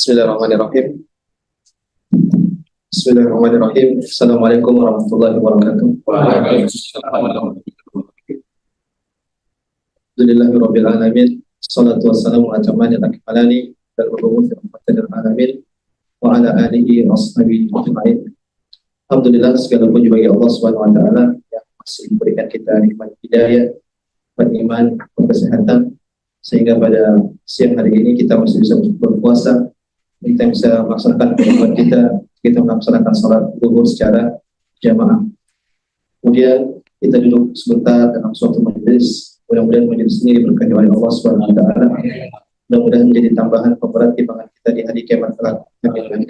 Bismillahirrahmanirrahim. Bismillahirrahmanirrahim. Assalamualaikum warahmatullahi wabarakatuh. Alhamdulillahirabbil alamin. Wassalatu wassalamu ala man yatakalani dan berhubung rahmatan lil alamin wa ala alihi wa ashabihi ajma'in. Alhamdulillah, segala puji bagi Allah Subhanahu wa taala yang masih memberikan kita nikmat hidayah, iman, kesehatan, sehingga pada siang hari ini kita masih bisa berpuasa, kita bisa melaksanakan kewajiban kita melaksanakan salat zuhur secara jamaah. Kemudian kita duduk sebentar dalam suatu majelis, mudah-mudahan majelis ini diberkahi oleh Allah Subhanahu wa taala. Mudah-mudahan menjadi tambahan pemberat timbangan kita di hari kiamat kelak. Amin.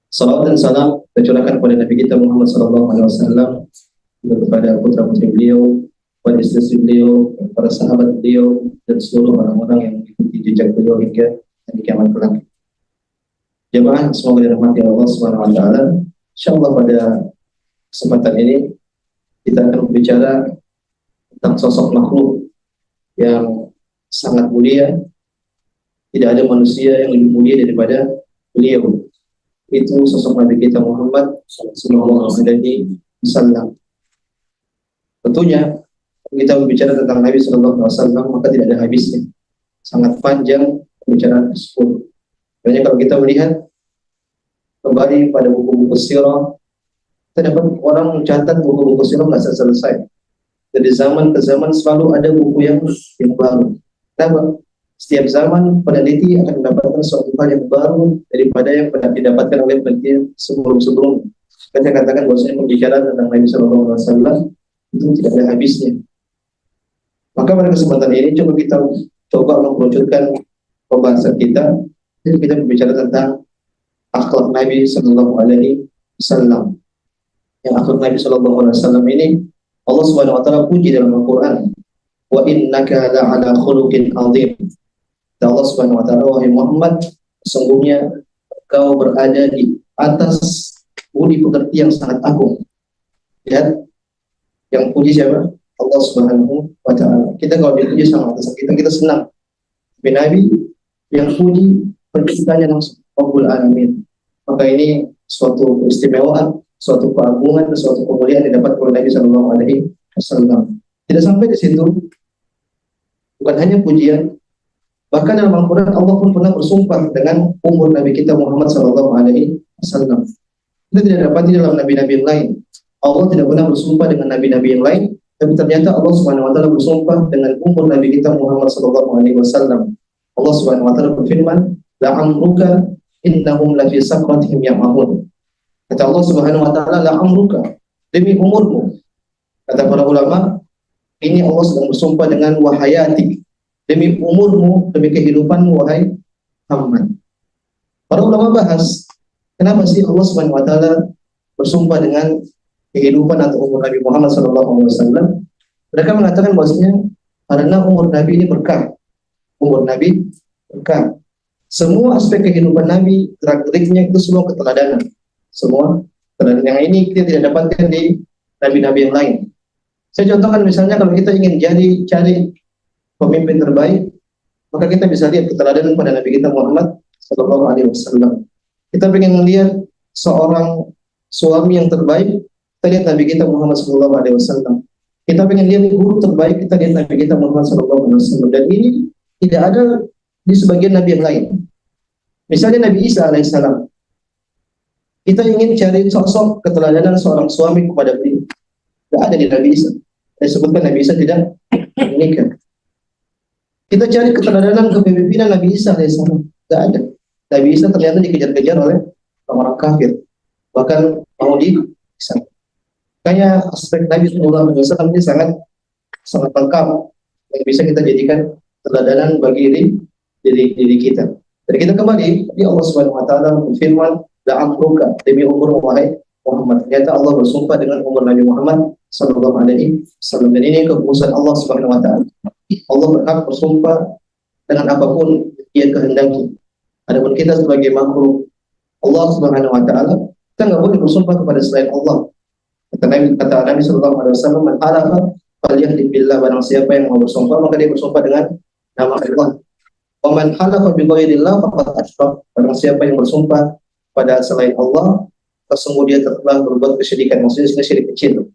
Salawat dan salam tercurahkan kepada Nabi kita Muhammad sallallahu alaihi wasallam, kepada putra-putri beliau, pada istri beliau, para sahabat beliau, dan seluruh orang-orang yang mengikuti jejak beliau hingga hari kiamat kelak. Jemaah semoga dirahmati Allah Subhanahu wa taala. Insyaallah pada kesempatan ini kita akan berbicara tentang sosok makhluk yang sangat mulia. Tidak ada manusia yang lebih mulia daripada beliau. Itu sosok Nabi kita Muhammad sallallahu alaihi wasallam. Tentunya kita berbicara tentang Nabi sallallahu alaihi wasallam maka tidak ada habisnya. Sangat panjang pembicaraan tersebut. Makanya kalau kita melihat kembali pada buku-buku sirah, kita dapat orang mencatat buku-buku sirah nggak selesai. Dari zaman ke zaman selalu ada buku yang baru. Kenapa? Setiap zaman peneliti akan mendapatkan suatu hal yang baru daripada yang pernah didapatkan oleh peneliti sebelum-sebelumnya. Saya katakan bahwasanya pembicaraan tentang Nabi Sallallahu Alaihi Wasallam itu tidak ada habisnya. Maka pada kesempatan ini coba mengerucutkan pembahasan kita. Jadi kita berbicara tentang akhlak Nabi Sallallahu Alaihi Wasallam. Yang akhlak Nabi Sallallahu Alaihi Wasallam ini Allah Subhanahu Wa Taala puji dalam Al-Quran. Wa innaka la'ala khuluqin azim. Dan Allah Subhanahu Wa Taala, wahai Muhammad, sesungguhnya engkau berada di atas budi pekerti yang sangat agung. Lihat, yang puji siapa? Allah Subhanahu Wa Taala. Kita kalau dipuji sama atasan kita senang. Tapi Nabi yang puji penciptanya langsung Rabbul Alamin. Maka ini suatu keistimewaan, suatu keagungan, suatu kemuliaan didapat oleh Nabi Sallallahu Alaihi Wasallam. Tidak sampai di situ, bukan hanya pujian, bahkan dalam Al-Quran Allah pun pernah bersumpah dengan umur Nabi kita Muhammad Sallallahu Alaihi Wasallam. Kita tidak dapati dalam nabi-nabi yang lain. Allah tidak pernah bersumpah dengan nabi-nabi yang lain, tapi ternyata Allah Subhanahu Wa Taala bersumpah dengan umur Nabi kita Muhammad Sallallahu Alaihi Wasallam. Allah Subhanahu Wa Taala berfirman, la'amruka innahum lafi sakratihim ya'mahun. Kata Allah Subhanahu Wa Taala, la'amruka, demi umurmu. Kata para ulama, ini Allah sedang bersumpah dengan wahayati, demi umurmu, demi kehidupanmu wahai Muhammad. Para ulama bahas, kenapa sih Allah Subhanahu Wa Taala bersumpah dengan kehidupan atau umur Nabi Muhammad SAW? Mereka mengatakan bahwasanya karena umur Nabi ini berkah. Umur Nabi berkah. Semua aspek kehidupan Nabi, gerak-geriknya itu semua keteladanan. Semua keteladanan yang ini kita tidak dapatkan di nabi-nabi yang lain. Saya contohkan misalnya kalau kita ingin cari pemimpin terbaik, maka kita bisa lihat keteladanan pada Nabi kita Muhammad Sallallahu Alaihi Wasallam. Kita ingin melihat seorang suami yang terbaik, kita lihat Nabi kita Muhammad Sallallahu Alaihi Wasallam. Kita ingin lihat guru terbaik, kita lihat Nabi kita Muhammad Sallallahu Alaihi Wasallam. Dan ini tidak ada di sebagian Nabi yang lain. Misalnya Nabi Isa alaihissalam. Kita ingin cari sosok keteladanan seorang suami kepada beliau. Tidak ada di Nabi Isa. Saya sebutkan Nabi Isa tidak menikah. Kita cari keteladanan kepemimpinan Nabi Isa alaihissalam. Tidak ada. Nabi Isa ternyata dikejar-kejar oleh orang kafir. Bahkan mau dihisap. Makanya aspek Nabi Sallallahu Alaihi Wasallam ini sangat lengkap yang bisa kita jadikan keteladanan bagi diri kita. Jadi kita kembali di Allah Subhanahu Wa Taala berfirman, la'amruka, demi umur wahai Muhammad. Ternyata Allah bersumpah dengan umur Nabi Muhammad Sallallahu Alaihi Wasallam. Dan ini kekhususan Allah Subhanahu Wa Taala. Allah berhak bersumpah dengan apapun Dia kehendaki. Adapun kita sebagai makhluk Allah Subhanahu Wa Taala, kita nggak boleh bersumpah kepada selain Allah. Kata Nabi Sallallahu Alaihi Wasallam, man halafa falyahlif billah, barang siapa yang mau bersumpah maka dia bersumpah dengan nama Allah. Wa man halafa bi ghairillah faqad asyrak. Barang siapa yang bersumpah pada selain Allah, sesungguhnya dia telah berbuat kesyirikan, maksudnya syirik kecil.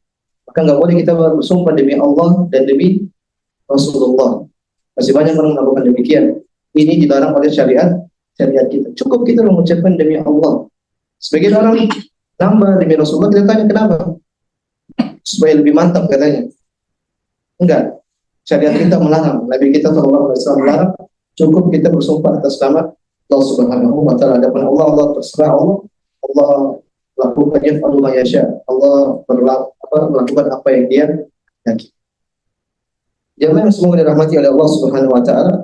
Maka nggak boleh kita bersumpah demi Allah dan demi Rasulullah. Masih banyak orang melakukan demikian. Ini dilarang oleh syariat kita. Cukup kita mengucapkan demi Allah. Sebagian orang nambah demi Rasulullah, kita tanya kenapa? Supaya lebih mantap katanya. Enggak. Syariat kita melarang. Nabi kita SAW melarang. Cukup kita bersumpah atas nama Allah Subhanahu wa Ta'ala. Adapun Allah terserah Allah. Allah lakukan yaf'alu ma yasha. Allah melakukan apa yang dia yakin. Jamaah yang semoga dirahmati oleh Allah Subhanahu wa Ta'ala.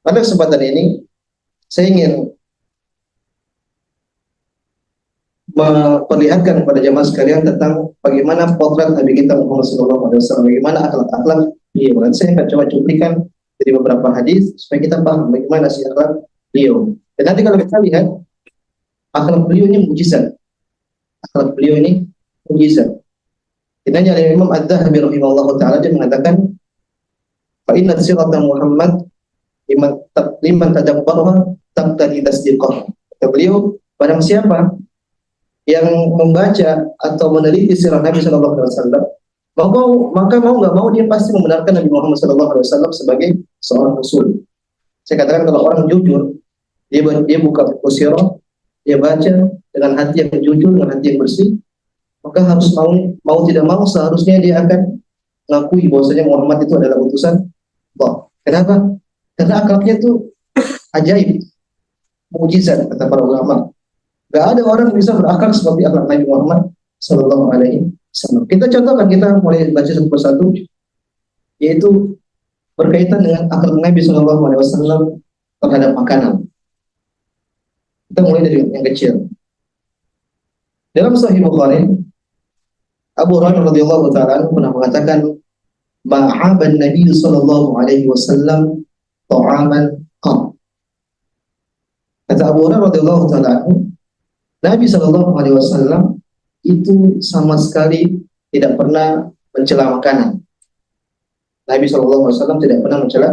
Pada kesempatan ini saya ingin memperlihatkan kepada jamaah sekalian tentang bagaimana potret Nabi kita Muhammad SAW, bagaimana akhlak-akhlak beliau. Dan saya akan coba cuplikan dari beberapa hadis supaya kita paham bagaimana sih akhlak beliau. Dan nanti kalau kita lihat akhlak beliau ini mukjizat. Akhlak beliau ini mukjizat. Ditanya oleh Imam Adz-Dzahabi rahimahullah ta'ala, dia mengatakan fa inna sirata Muhammad liman tadabbarha taqtadi tasdiqah. Kata beliau, barang siapa yang membaca atau meneliti sirah Nabi sallallahu alaihi wasallam, maka mau nggak mau dia pasti membenarkan Nabi Muhammad sallallahu alaihi wasallam sebagai seorang rasul. Saya katakan kalau orang jujur, dia buka buku sirah, dia baca dengan hati yang jujur, dengan hati yang bersih, maka harus mau tidak mau seharusnya dia akan mengakui bahwasanya Muhammad itu adalah utusan Allah. Kenapa? Karena akhlaknya itu ajaib, mukjizat kata para ulama. Gak ada orang yang bisa berakal seperti akhlak Nabi Muhammad Sallallahu Alaihi Wasallam. Kita contohkan, kita mulai baca satu persatu, yaitu berkaitan dengan akhlak Nabi Sallallahu Alaihi Wasallam terhadap makanan. Kita mulai dari yang kecil. Dalam Sahih Bukhari, Abu Hurairah radhiyallahu taala pernah mengatakan, "Ma'aban Nabi sallallahu alaihi wasallam ta'aman qam." Kata Abu Hurairah radhiyallahu taala, Nabi sallallahu alaihi wasallam itu sama sekali tidak pernah mencela makanan. Nabi sallallahu alaihi wasallam tidak pernah mencela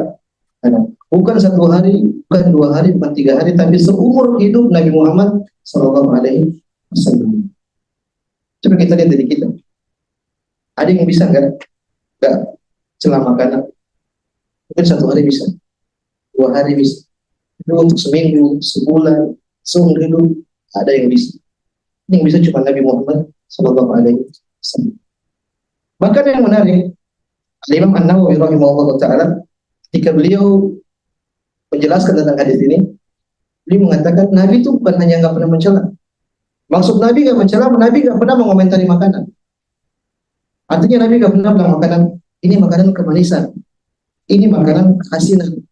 makanan. Bukan satu hari, bukan 2 hari, bukan 3 hari, tapi seumur hidup Nabi Muhammad sallallahu alaihi wasallam. Coba kita lihat dari kita. Ada yang bisa nggak celah makanan? Mungkin 1 hari bisa, 2 hari bisa. Tapi untuk seminggu, sebulan, seumur hidup, ada yang bisa. Yang bisa cuma Nabi Muhammad Sallallahu Alaihi Wasallam. Bahkan yang menarik, Imam An-Nawawi rahimahullah taala, ketika beliau menjelaskan tentang hadis ini, beliau mengatakan Nabi itu bukan hanya nggak pernah mencela. Maksud Nabi nggak mencela, Nabi nggak pernah mengomentari makanan. Artinya Nabi nggak pernah bilang makanan ini makanan kemanisan, ini makanan keasinan,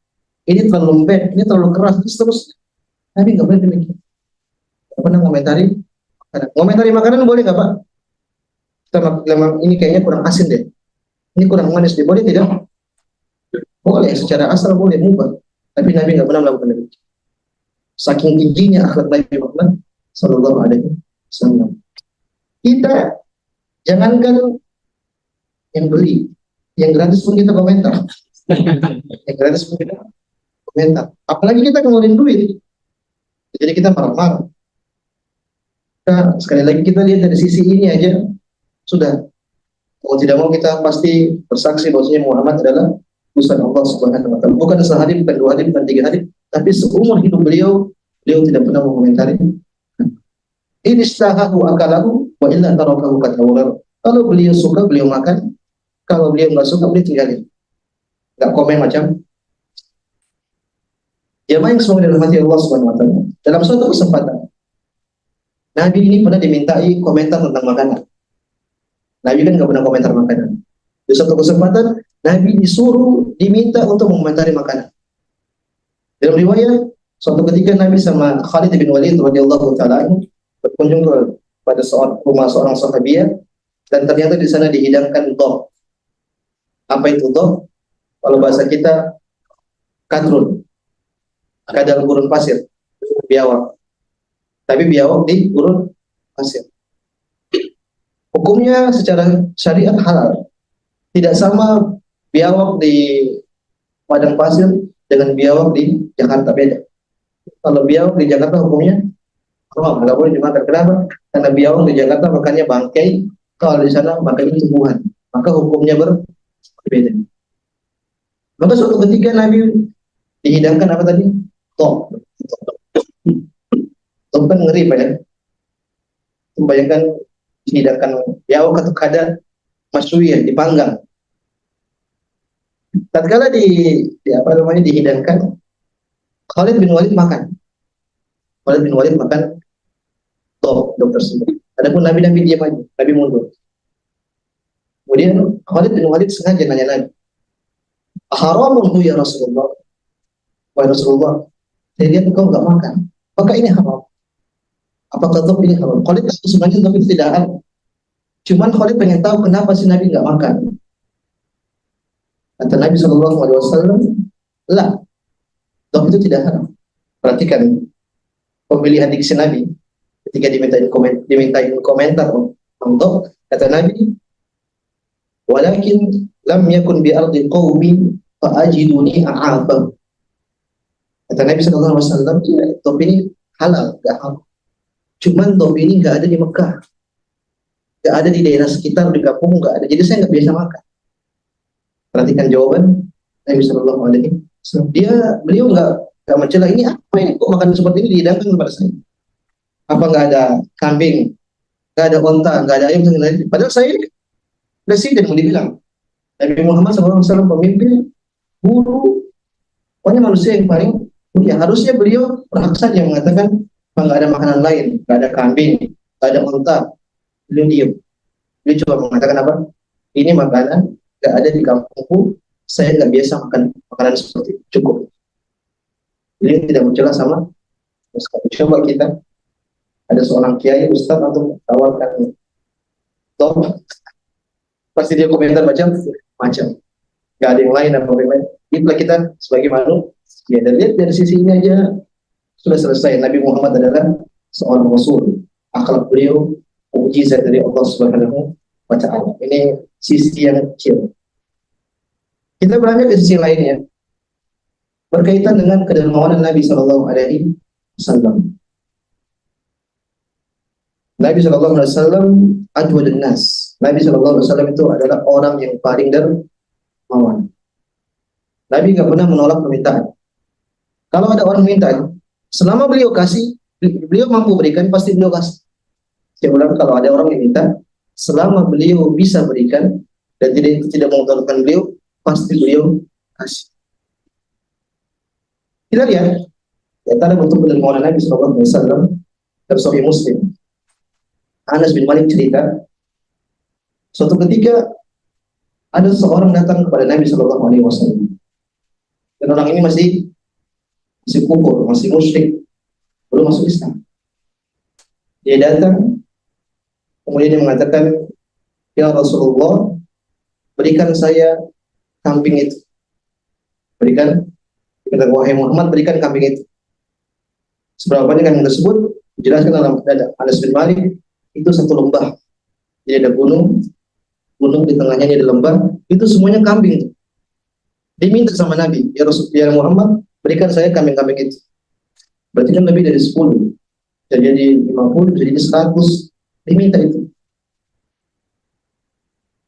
ini terlalu lembek, ini terlalu keras, terus. Nabi nggak pernah demikian. Nggak pernah komentari makanan. Komentari makanan boleh nggak Pak? Kita memang ini kayaknya kurang asin deh, ini kurang manis deh, boleh tidak? Boleh, secara asal boleh, mubah. Tapi Nabi nggak pernah melakukan demikian. Saking tingginya akhlak Nabi Muhammad Sallallahu Alaihi Wasallam. Kita jangankan yang beli, yang gratis pun kita komentar. Yang gratis pun kita komentar. Apalagi kita ngeluarin duit, jadi kita marah-marah. Nah, sekali lagi kita lihat dari sisi ini aja sudah. Mau tidak mau kita pasti bersaksi bahwasanya Muhammad adalah utusan Allah Subhanahu wa Ta'ala. Bukan sehari, bukan 2 hari, bukan 3 hari, tapi seumur hidup beliau tidak pernah mengomentari. Ini istahahu akalahu wa illa tarakahu katawular. Kalau beliau suka, beliau makan. Kalau beliau nggak suka, beliau tinggalin. Nggak komen macam. Jamaah yang semoga dirahmati Allah Subhanahu wa Ta'ala. Dalam suatu kesempatan, Nabi ini pernah dimintai komentar tentang makanan. Nabi kan nggak pernah komentar makanan. Di suatu kesempatan, Nabi diminta untuk mengomentari makanan. Dalam riwayat, suatu ketika Nabi sama Khalid bin Walid radhiyallahu taala berkunjung pada rumah seorang sahabiah, dan ternyata di sana dihidangkan doh. Apa itu doh? Kalau bahasa kita, kadrun, kadal gurun pasir, biawak. Tapi biawak di gurun pasir. Hukumnya secara syariat halal. Tidak sama biawak di padang pasir dengan biawak di Jakarta beda. Kalau biawak di Jakarta hukumnya haram, nggak boleh dimakan. Kenapa? Karena biawak di Jakarta makannya bangkai, kalau di sana makannya tumbuhan. Maka hukumnya berbeda. Maka suatu ketika Nabi dihidangkan apa tadi? Top. Top kan ngeri Pak ya. Membayangkan dihidangkan biawak atau kada masuyah dipanggang. Tatkala di apa namanya dihidangkan, Khalid bin Walid makan. Khalid bin Walid makan top tersebut. Adapun Nabi diam aja, Nabi mundur. Kemudian Khalid bin Walid sengaja nanya Nabi, haramun hu ya Rasulullah. Wahai Rasulullah, saya lihat engkau nggak makan. Apakah ini haram? Apakah top ini haram? Khalid sebenarnya top itu tidak haram. Cuman Khalid pengen tahu kenapa si Nabi nggak makan. Kata Nabi SAW, lah, top itu tidak haram. Perhatikan pemilihan diksi Nabi ketika dimintain komentar untuk kata Nabi, walakin lam yakun bi ardi qaumi fa ajiduni a'afah. Kata Nabi SAW, ya, top ini halal, gak haram. Cuman top ini gak ada di Mekah, gak ada di daerah sekitar, di kampung gak ada, jadi saya gak biasa makan. Perhatikan jawaban Nabi SAW. Beliau nggak mencela, ini apa ini, kok makan seperti ini dihidangkan kepada saya? Apa nggak ada kambing, nggak ada onta, nggak ada ayam, padahal saya presiden mau dibilang. Nabi Muhammad SAW pemimpin, guru, pokoknya manusia yang paling mulia. Harusnya beliau perhatian yang mengatakan nggak ada makanan lain, nggak ada kambing, nggak ada onta. Beliau diam. Beliau coba mengatakan apa? Ini makanan nggak ada di kampungku, saya nggak biasa makan makanan seperti itu. Cukup. Beliau tidak mencela sama sekali. Coba kita ada seorang kiai, ustaz atau tawarkan top, pasti dia komentar macam nggak ada yang lain apa lain. Itulah kita sebagai manusia. Dan lihat dari sisi ini aja sudah selesai. Nabi Muhammad adalah seorang rasul. Akhlak beliau mukjizat dari Allah Subhanahu wa Ta'ala. Ini sisi yang kecil. Kita berangkat ke sisi lainnya berkaitan dengan kedermawanan Nabi Shallallahu Alaihi Wasallam. Nabi Shallallahu Alaihi Wasallam ajwadun nas. Nabi Shallallahu Alaihi Wasallam itu adalah orang yang paling dermawan. Nabi nggak pernah menolak permintaan. Kalau ada orang minta, selama beliau kasih, beliau mampu berikan, pasti beliau kasih. Saya ulang, kalau ada orang yang minta, selama beliau bisa berikan dan tidak mengutarakan beliau, pasti beliau kasih. Kita lihat, ya, antara bentuk kedermawanan Nabi Sallallahu Alaihi Wasallam dalam Sahih Muslim. Anas bin Malik cerita, suatu ketika ada seorang datang kepada Nabi Sallallahu Alaihi Wasallam, dan orang ini masih kufur, masih musyrik, belum masuk Islam. Dia datang, kemudian dia mengatakan, ya Rasulullah, berikan saya kambing itu. Berikan, wahai Muhammad, berikan kambing itu. Seberapa banyak kambing tersebut? Dijelaskan dalam Anas bin Malik, itu satu lembah. Jadi ada gunung di tengahnya ada lembah, itu semuanya kambing. Diminta sama Nabi, ya Rasulullah Muhammad, berikan saya kambing-kambing itu. Berarti kan lebih dari 10. Bisa jadi 50, bisa jadi 100. Diminta itu.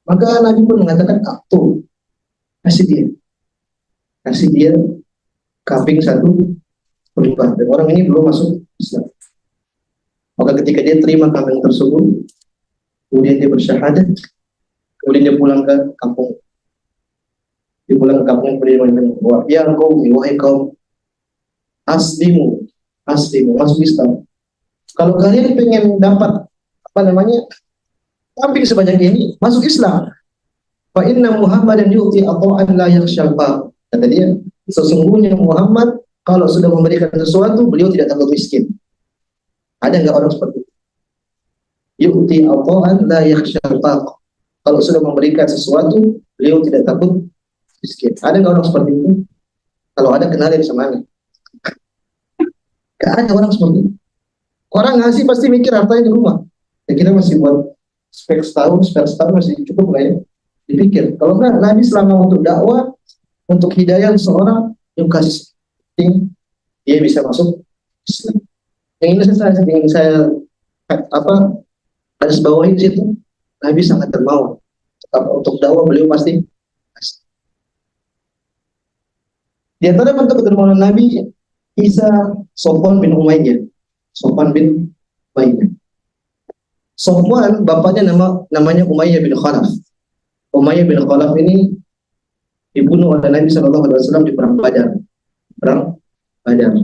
Maka Nabi pun mengatakan, tuh, kasih dia kambing satu berubah. Dan orang ini belum masuk Islam. Maka ketika dia terima kambing tersebut, kemudian dia bersyahadat, kemudian dia pulang ke kampung. Dia pulang ke kampung, kemudian dia mengatakan, ya wahai kaum, aslimu, masuk Islam. Kalau kalian pengen dapat kambing sebanyak ini, masuk Islam. Fa inna Muhammadan yu'ti ata'an la yakhshal faqr. Kata dia, sesungguhnya Muhammad kalau sudah memberikan sesuatu, beliau tidak takut miskin. Ada enggak orang seperti itu? Yu'ti ata'an la yakhshal faqr. Kalau sudah memberikan sesuatu, beliau tidak takut miskin. Ada enggak orang seperti itu? Kalau ada, kenalin sama Anda. Gak ada orang seperti itu. Orang ngasih pasti mikir hartanya di rumah. Ya kita masih buat spare setahun masih cukup nggak ya? Dipikir. Kalau enggak, Nabi selama untuk dakwah, untuk hidayah seseorang, Dia kasih penting dia bisa masuk Islam. Yang ini ingin saya apa garis bawahi di situ, Nabi sangat dermawan. Untuk dakwah beliau pasti. Di antara bentuk kedermawanan Nabi, Isa Sofwan bin Umayyah. Sofwan bin Umayyah. Sofwan bapaknya namanya Umayyah bin Khalaf. Umayyah bin Khalaf ini dibunuh oleh Nabi SAW di perang Badar. Perang Badar.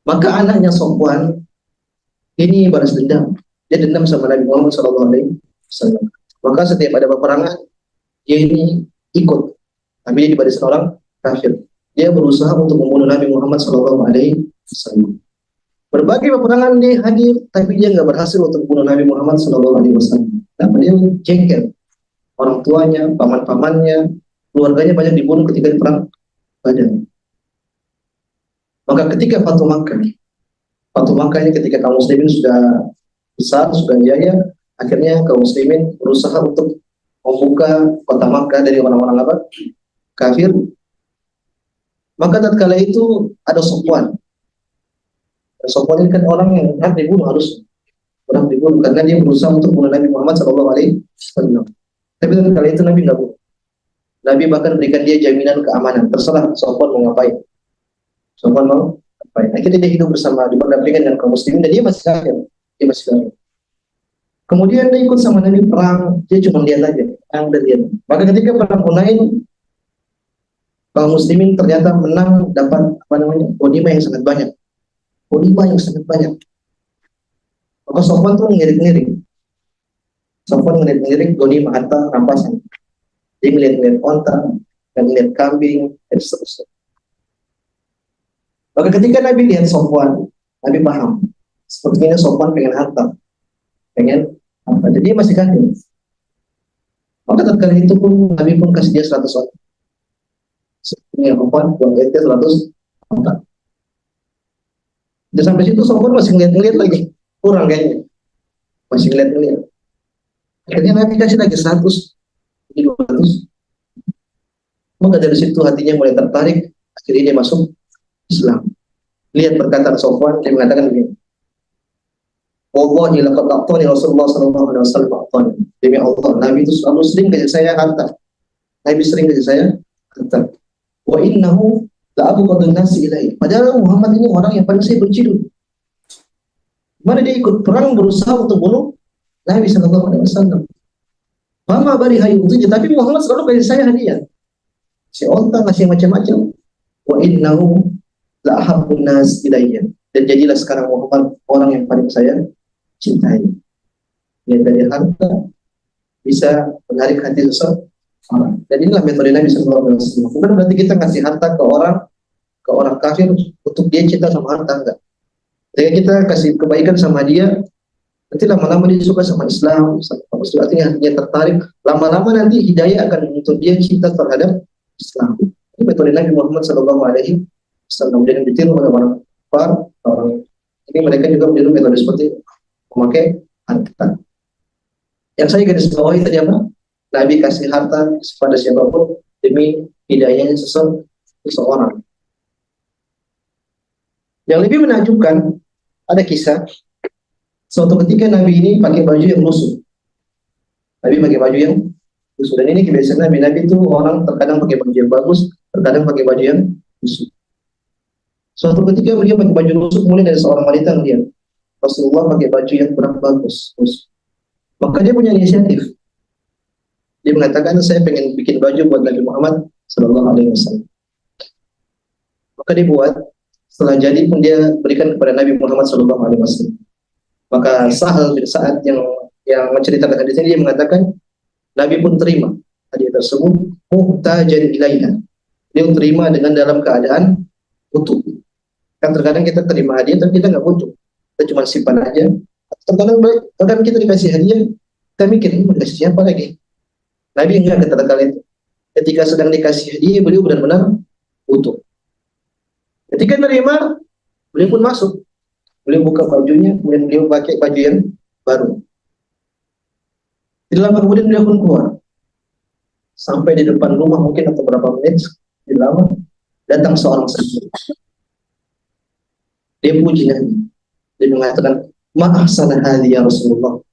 Maka anaknya Sofwan ini balas dendam. Dia dendam sama Nabi Muhammad SAW. Maka setiap ada peperangan, dia ini ikut. Tapi dia di barisan orang kafir. Dia berusaha untuk membunuh Nabi Muhammad SAW. Berbagai peperangan dia hadir, tapi dia nggak berhasil untuk membunuh Nabi Muhammad SAW. Tapi dia jengkel. Orang tuanya, paman-pamannya, keluarganya banyak dibunuh ketika di perang Badar. Maka ketika Fatu Makkah ini ketika kaum muslimin sudah besar, sudah jaya, akhirnya kaum muslimin berusaha untuk membuka kota Makkah dari orang-orang kafir. Maka tatkala itu ada Sofwan. Sofwan ini kan orang yang harus dibunuh karena dia berusaha untuk membunuh Nabi Muhammad SAW. Tapi tatkala itu Nabi nggak bunuh. Nabi bahkan berikan dia jaminan keamanan. Terserah Sofwan mau ngapain. Sofwan mau ngapain. Akhirnya dia hidup bersama berdampingan dengan kaum muslimin dan dia masih kafir. Kemudian dia ikut sama Nabi perang. Dia cuma lihat aja. Maka ketika perang Hunain, kaum muslimin ternyata menang, dapat ghanimah yang sangat banyak. Maka Sofwan tuh ngirik-ngirik ghanimah harta rampasan. Dia ngeliat onta, dan ngeliat kambing, dan seterusnya. Maka ketika Nabi lihat Sofwan, Nabi paham. Sepertinya Sofwan pengen harta. Jadi dia masih kafir. Maka tatkala itu pun Nabi pun kasih dia 100 onta. Yang Sofwan buang ente 100 onta. Dan sampai situ Sofwan masih ngeliat lagi, kurang kayaknya, masih ngeliat. Akhirnya Nabi kasih lagi 100, 200. Maka dari situ hatinya mulai tertarik, akhirnya dia masuk Islam. Lihat perkataan Sofwan, dia mengatakan begini, Wallahi laqad a'tani Rasulullah SAW. Demi Allah, Nabi itu selalu sering kasih saya harta. Wa innahu la'abghadun nasi ilaihi. Padahal Muhammad ini orang yang paling saya benci dulu. Mana dia ikut perang berusaha untuk bunuh Nabi SAW. Mama bari hayutunya, tapi Muhammad selalu kasih saya hadiah. Si onta kasih macam-macam. Wa innahu la'ahabbun nas ilaihi. Dan jadilah sekarang Muhammad orang yang paling saya cintai. Lihat dari harta bisa menarik hati seseorang. Dan inilah metode Nabi SAW. Bukan berarti kita ngasih harta ke orang kafir untuk dia cinta sama harta, enggak. Ketika kita kasih kebaikan sama dia, nanti lama-lama dia suka sama Islam, artinya hatinya tertarik. Lama-lama nanti hidayah akan menuntut dia cinta terhadap Islam. Ini metode Nabi Muhammad SAW. Dan ditiru oleh orang ini mereka juga meniru metode seperti memakai harta. Yang saya garis bawahi tadi apa? Nabi kasih harta kepada siapapun demi hidayahnya seseorang. Yang lebih menakjubkan, ada kisah suatu ketika Nabi ini pakai baju yang lusuh. Dan ini kebiasaan Nabi itu orang terkadang pakai baju yang bagus, terkadang pakai baju yang lusuh. Suatu ketika beliau pakai baju lusuh, mulai dari seorang wanita melihat Rasulullah pakai baju yang kurang bagus. Maka dia punya inisiatif. Dia mengatakan, saya pengen bikin baju buat Nabi Muhammad SAW. Maka dia buat. Setelah jadi pun dia berikan kepada Nabi Muhammad SAW. Maka Sahal bin Sa'ad yang menceritakan hadis ini, dia mengatakan, Nabi pun terima hadiah tersebut, muhtajan ilaiha. Dia terima dengan dalam keadaan butuh. Kan terkadang kita terima hadiah tapi kita nggak butuh, kita cuma simpan aja. Terkadang kita dikasih hadiah, kita mikir ini mau dikasih siapa lagi. Nabi enggak kata itu. Ketika sedang dikasih hadiah, beliau benar-benar butuh. Ketika menerima, beliau pun masuk. Beliau buka bajunya, kemudian beliau pakai baju yang baru. Tidak lama kemudian beliau pun keluar. Sampai di depan rumah mungkin atau berapa menit, tidak lama. Datang seorang sahabat, dia puji Nabi, dia mengatakan, "Ma ahsana hadhi ya Rasulullah."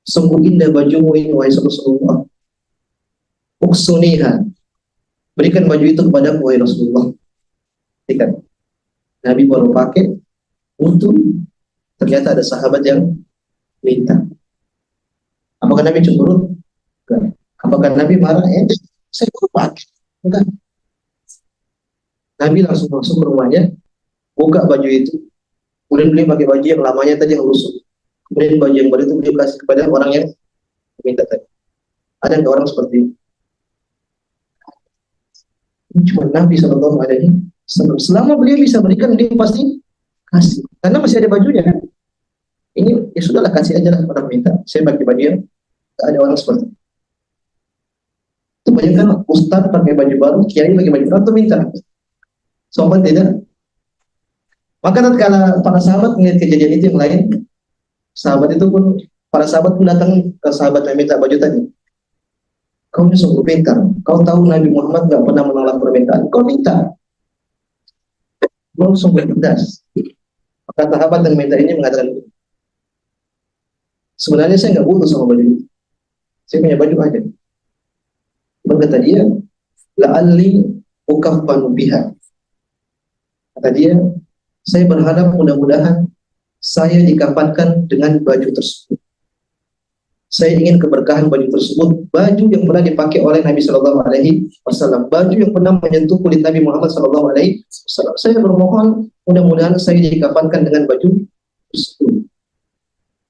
Sungguh indah bajumu ini wahai Rasulullah. Uksuniha. Berikan baju itu kepada wahai Rasulullah. Ikan. Nabi baru pakai untuk, ternyata ada sahabat yang minta. Apakah Nabi cemburu? Enggak. Apakah Nabi marah? Saya baru pakai. Enggak. Nabi langsung masuk ke rumahnya, buka baju itu, kemudian beliau pakai baju yang lamanya tadi yang lusuh. Kemudian baju yang baru itu beliau kasih kepada orang yang minta tadi. Ada nggak orang seperti ini? Ini cuma Nabi SAW. Selama beliau bisa berikan, dia pasti kasih. Karena masih ada bajunya kan. Ini ya sudahlah, kasih aja lah orang minta. Saya pakai baju yang nggak ada orang seperti itu. Itu banyak kan ustadz pakai baju baru, kiai pakai baju baru tuh minta. Sobat tidak. Maka tatkala para sahabat melihat kejadian itu yang lain, para sahabat pun datang ke sahabat yang minta baju tadi. Kau ini sungguh pintar. Kau tahu Nabi Muhammad gak pernah menolak permintaan. Kau minta. Kau sungguh cerdas. Maka sahabat yang minta ini mengatakan, sebenarnya saya nggak butuh sama baju itu. Saya punya baju aja. Berkata dia, la'alli ukaffanu biha. Kata dia, saya berharap mudah-mudahan saya dikafankan dengan baju tersebut. Saya ingin keberkahan baju tersebut, baju yang pernah dipakai oleh Nabi Shallallahu Alaihi Wasallam, baju yang pernah menyentuh kulit Nabi Muhammad Shallallahu Alaihi Wasallam. Saya bermohon mudah-mudahan saya dikafankan dengan baju tersebut.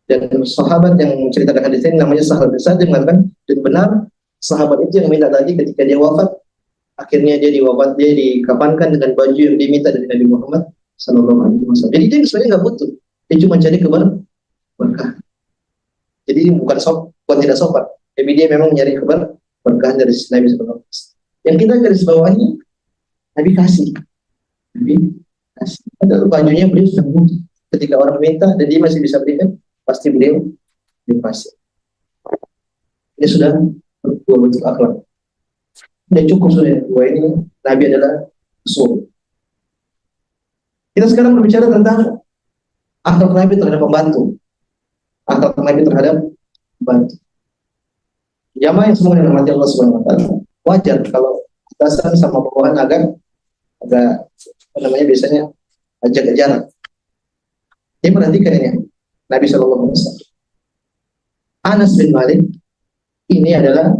Dan sahabat yang menceritakan hadis ini namanya Sahal bin Sa'd mengatakan, dan benar sahabat itu yang minta tadi ketika dia wafat, akhirnya dia dikafankan dengan baju yang diminta dari Nabi Muhammad Shallallahu Alaihi Wasallam. Jadi dia sebenarnya nggak butuh, dia cuma cari keberkahan. Jadi bukan tidak sopan. Jadi dia memang mencari keberkahan dari Nabi Sallallahu Alaihi Wasallam. Yang kita garis bawahi, Nabi kasih. Ada bajunya beliau sudah butuh. Ketika orang minta dan dia masih bisa berikan, pasti beliau dikasih. Ini sudah dua bentuk akhlak. Sudah cukup sudah. Dua ini Nabi adalah Rasul. Kita sekarang berbicara tentang akhlak Nabi terhadap pembantu. Akhlak Nabi terhadap bantu. Jamaah yang semua dirahmati Allah Subhanahu Wa Taala, wajar kalau atasan sama bawahan agak biasanya jaga jarak. Ini perhatikan ini, Nabi Shallallahu Alaihi Wasallam. Anas bin Malik ini adalah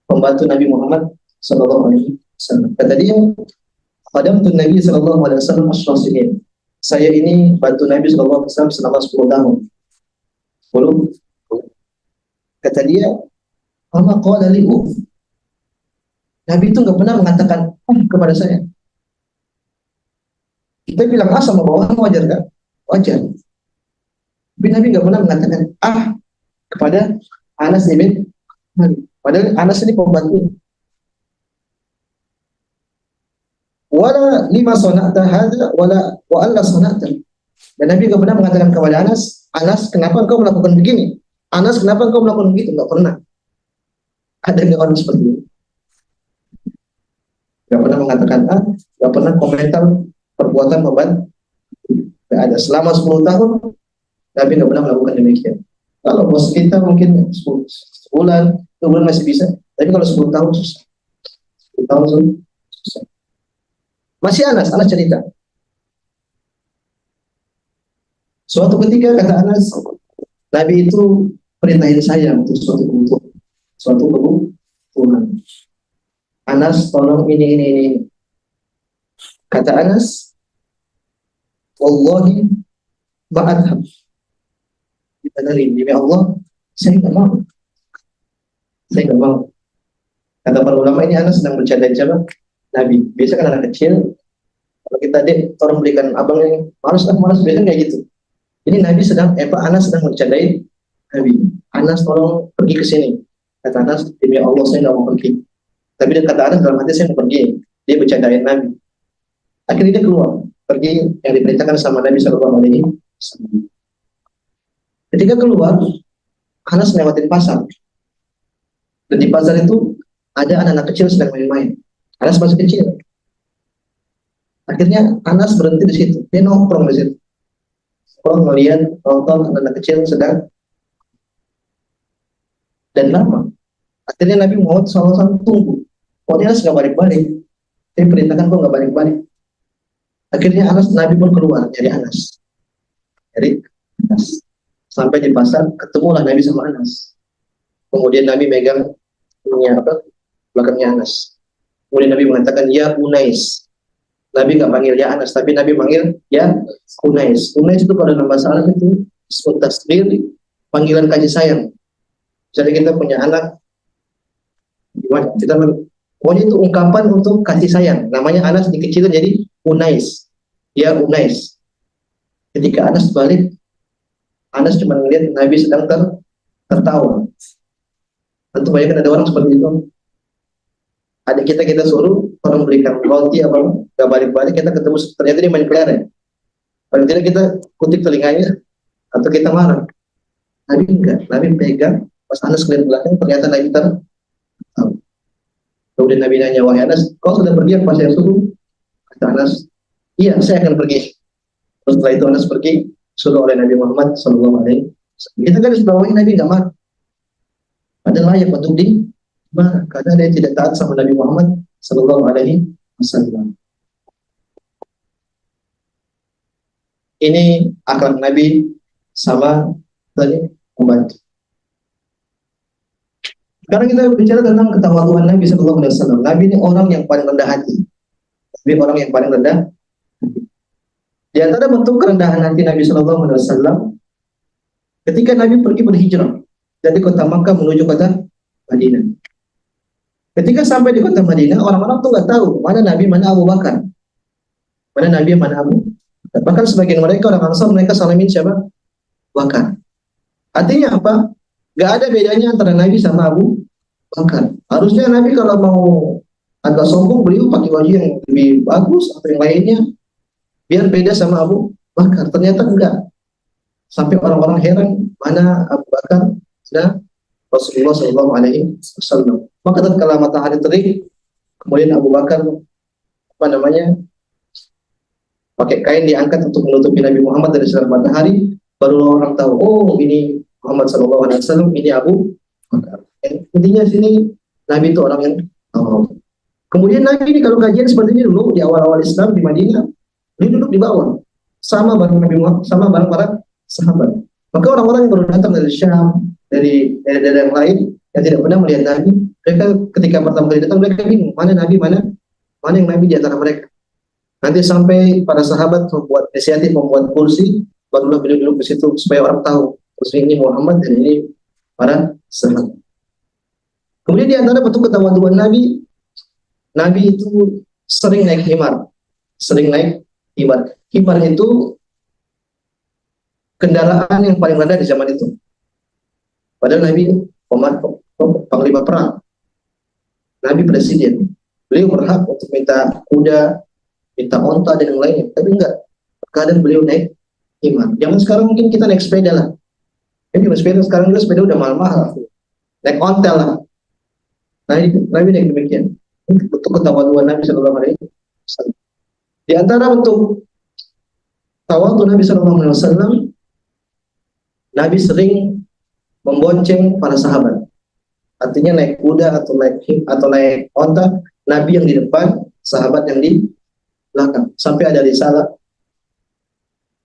pembantu Nabi Muhammad Shallallahu Alaihi Wasallam. Kata dia, "Qadamtu Nabi Shallallahu Alaihi Wasallam asy-syasinin." Saya ini bantu Nabi Shallallahu Alaihi Wasallam selama 10 tahun. Kata dia, "Ama qala li Nabi itu nggak pernah mengatakan kepada saya. Kita bilang sama bawahan wajar kan? Wajar. Tapi Nabi nggak pernah mengatakan kepada Anas bin Malik. Padahal Anas ini pembantu. Wala lima sonata hadza wala wa alla sonata. Dan Nabi nggak pernah mengatakan kepada Anas, kenapa engkau melakukan begini? Anas, kenapa engkau melakukan begitu? Nggak pernah. Ada nggak orang seperti itu? Nggak pernah mengatakan nggak pernah komentar perbuatan pembantu. Nggak ada. Selama 10 tahun, Nabi nggak pernah melakukan demikian. Kalau bos kita mungkin 10 bulan masih bisa. Tapi kalau 10 tahun susah. 10 tahun susah. Masih Anas cerita. Suatu ketika kata Anas, Nabi itu perintahin saya untuk suatu kebutuhan. Anas, tolong ini. Kata Anas, wallahi ma'adhab. Kita dari demi Allah, saya nggak mau. Kata para ulama, ini Anas sedang bercanda siapa? Nabi. Biasa kan anak kecil, kalau kita tolong belikan abang yang malas, biasanya kayak gitu. Ini Nabi Anas sedang bercandain Nabi. Anas, tolong pergi ke sini. Kata Anas, demi Allah saya nggak mau pergi. Tapi dia kata Anas dalam hati, saya mau pergi. Dia bercandain Nabi. Akhirnya dia keluar, pergi yang diperintahkan sama Nabi Shallallahu Alaihi Wasallam. Ketika keluar, Anas lewatin pasar. Dan di pasar itu ada anak-anak kecil sedang main-main. Anas masih kecil. Akhirnya Anas berhenti di situ, dia nongkrong di situ. Kalau melihat nonton anak kecil sedang dan lama. Akhirnya Nabi Muhammad SAW tunggu. Kok dia nggak balik-balik? Saya perintahkan kok nggak balik-balik. Akhirnya Nabi pun keluar dari Anas. Dari Anas. Sampai di pasar, ketemulah Nabi sama Anas. Kemudian Nabi megang belakangnya Anas. Kemudian Nabi mengatakan, ya Unais. Nabi nggak panggil ya Anas, tapi Nabi panggil ya Unais. Unais itu pada bahasa Arab itu disebut tasghir, panggilan kasih sayang. Jadi kita punya anak, gimana? Pokoknya itu ungkapan untuk kasih sayang. Namanya Anas dikecilkan jadi Unais. Ya Unais. Ketika Anas balik, Anas cuma melihat Nabi sedang tertawa. Tentu banyak ada orang seperti itu. Adik kita suruh orang belikan roti apa nggak balik-balik, kita ketemu ternyata dia main kelereng. Paling tidak kita kutip telinganya atau kita marah. Nabi enggak, Nabi pegang. Pas Anas kelihat belakang ternyata Nabi tertawa. Kemudian Nabi nanya, wahai Anas, kau sudah pergi apa saya suruh? Kata Anas, iya saya akan pergi. Terus setelah itu Anas pergi, suruh oleh Nabi Muhammad SAW. Kita kan sudah wahai Nabi nggak marah. Padahal layak untuk dimarah karena dia tidak taat sama Nabi Muhammad SAW. Ini akhlak Nabi sama tadi membantu. Sekarang kita bicara tentang ketawaduan Nabi SAW. Nabi ini orang yang paling rendah hati. Nabi orang yang paling rendah. Di antara bentuk kerendahan hati Nabi SAW, ketika Nabi pergi berhijrah dari kota Makkah menuju kota Madinah. Ketika sampai di kota Madinah, orang-orang tuh nggak tahu mana Nabi, mana Abu Bakar, mana Nabi, mana Abu. Bahkan sebagian mereka orang Ansar, mereka salamin siapa? Bakar. Artinya apa? Gak ada bedanya antara Nabi sama Abu Bakar. Harusnya Nabi kalau mau agak sombong, beliau pakai baju yang lebih bagus atau yang lainnya, biar beda sama Abu Bakar. Ternyata enggak. Sampai orang-orang heran, mana Abu Bakar dan Rasulullah SAW. Maka tatkala matahari terik, kemudian Abu Bakar pakai kain diangkat untuk menutupi Nabi Muhammad dari sinar matahari, baru orang tahu, oh ini Muhammad SAW, ini Abu Bakar. Intinya sini Nabi itu orang yang kemudian Nabi ini kalau kajian seperti ini dulu di awal-awal Islam di Madinah, dia duduk di bawah sama bareng Nabi Muhammad, sama bareng para sahabat. Maka orang-orang yang baru datang dari Syam, dari daerah yang lain yang tidak pernah melihat Nabi, mereka ketika pertama kali datang mereka bingung mana Nabi, mana yang Nabi di antara mereka. Nanti sampai para sahabat membuat inisiatif, membuat kursi, barulah beliau duduk di situ supaya orang tahu kursi ini Muhammad dan ini para sahabat. Kemudian di antara bentuk ketawaduan Nabi itu sering naik himar. Himar itu kendaraan yang paling rendah di zaman itu. Padahal Nabi panglima perang, Nabi presiden, beliau berhak untuk minta kuda, minta onta dan yang lainnya. Tapi enggak, kadang beliau naik himar. Zaman sekarang mungkin kita naik sepeda lah. Ini sepeda sekarang juga sepeda udah mahal-mahal. Naik ontel lah. Nabi naik demikian. Untuk ketawaduan Nabi SAW. Di antara bentuk tawadu Nabi SAW, Nabi sering membonceng para sahabat. Artinya naik kuda atau naik onta, Nabi yang di depan, sahabat yang di belakang. Sampai ada risalah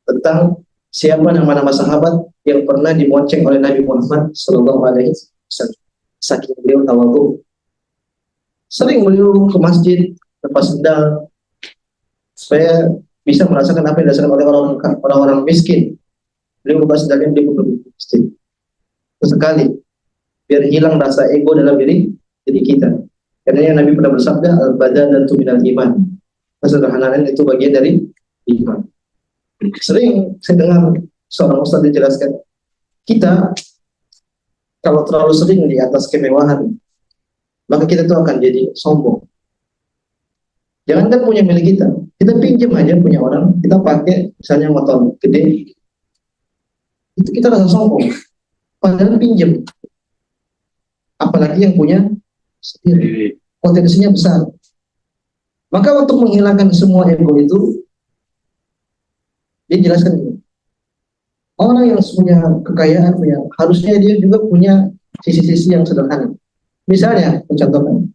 tentang siapa nama-nama sahabat yang pernah dibonceng oleh Nabi Muhammad SAW. Saking beliau tawadu. Sering beliau ke masjid lepas sendal supaya bisa merasakan apa yang dirasakan oleh orang-orang miskin. Beliau lepas sendalnya, beliau ke masjid sekali biar hilang rasa ego dalam diri kita. Karena Nabi pernah bersabda, al-badanatu minal iman. Kesederhanaan itu bagian dari iman. Sering saya dengar seorang ustaz dijelaskan, kita kalau terlalu sering di atas kemewahan, maka kita tuh akan jadi sombong. Jangankan punya milik kita pinjam aja punya orang, kita pakai misalnya motor gede, itu kita rasa sombong. Padahal pinjam. Apalagi yang punya sendiri, potensinya besar. Maka untuk menghilangkan semua ego itu, dia jelaskan ini. Orang yang punya kekayaan, harusnya dia juga punya sisi-sisi yang sederhana. Misalnya, contohnya,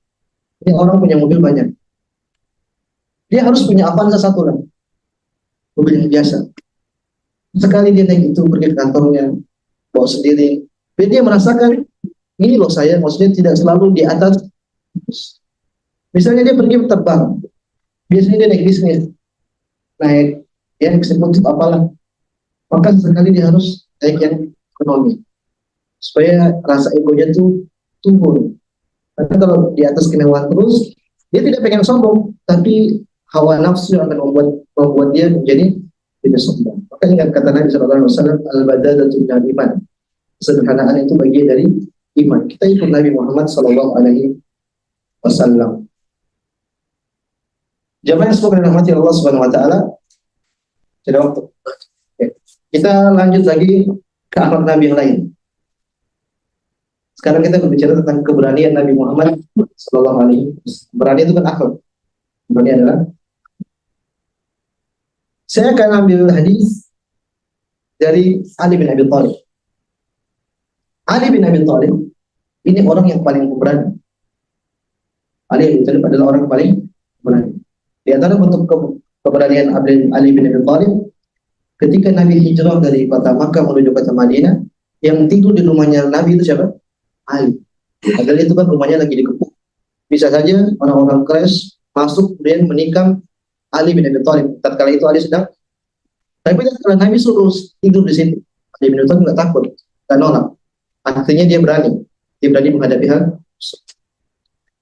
ini orang punya mobil banyak. Dia harus punya Avanza satu lah, mobil yang biasa. Sekali dia naik itu pergi ke kantornya, bawa sendiri, dia merasakan, ini loh saya, maksudnya tidak selalu di atas. Misalnya dia pergi terbang, biasanya dia naik bisnis, naik yang eksekutif apalah, maka sekali dia harus naik yang ekonomi, supaya rasa egonya tuh turun. Karena kalau di atas kemewahan terus, dia tidak pengen sombong, tapi hawa nafsu yang akan membuat dia menjadi tidak sombong. Maka ingat kata Nabi SAW, al-badadatu minal iman. Kesederhanaan itu bagian dari iman. Kita ikut Nabi Muhammad SAW. Jamaah yang semoga dirahmati Allah Subhanahu Wa Taala. Tidak waktu. Oke. Kita lanjut lagi ke akhlak Nabi yang lain. Sekarang kita berbicara tentang keberanian Nabi Muhammad SAW. Berani itu kan akhlak. Berani adalah. Saya akan ambil hadis dari Ali bin Abi Thalib. Ali bin Abi Thalib ini orang yang paling pemberani. Ali bin Abi Thalib adalah orang yang paling pemberani. Di antara bentuk keberanian Ali bin Abi Thalib, ketika Nabi hijrah dari kota Makkah menuju kota Madinah, yang tidur di rumahnya Nabi itu siapa? Ali. Padahal itu kan rumahnya lagi dikepung. Bisa saja orang-orang Quraisy masuk kemudian menikam Ali bin Abi Thalib. Tatkala itu Ali sedang, tapi tatkala Nabi suruh tidur di situ, Ali bin Abi Thalib nggak takut, nggak nolak. Artinya dia berani menghadapi hal.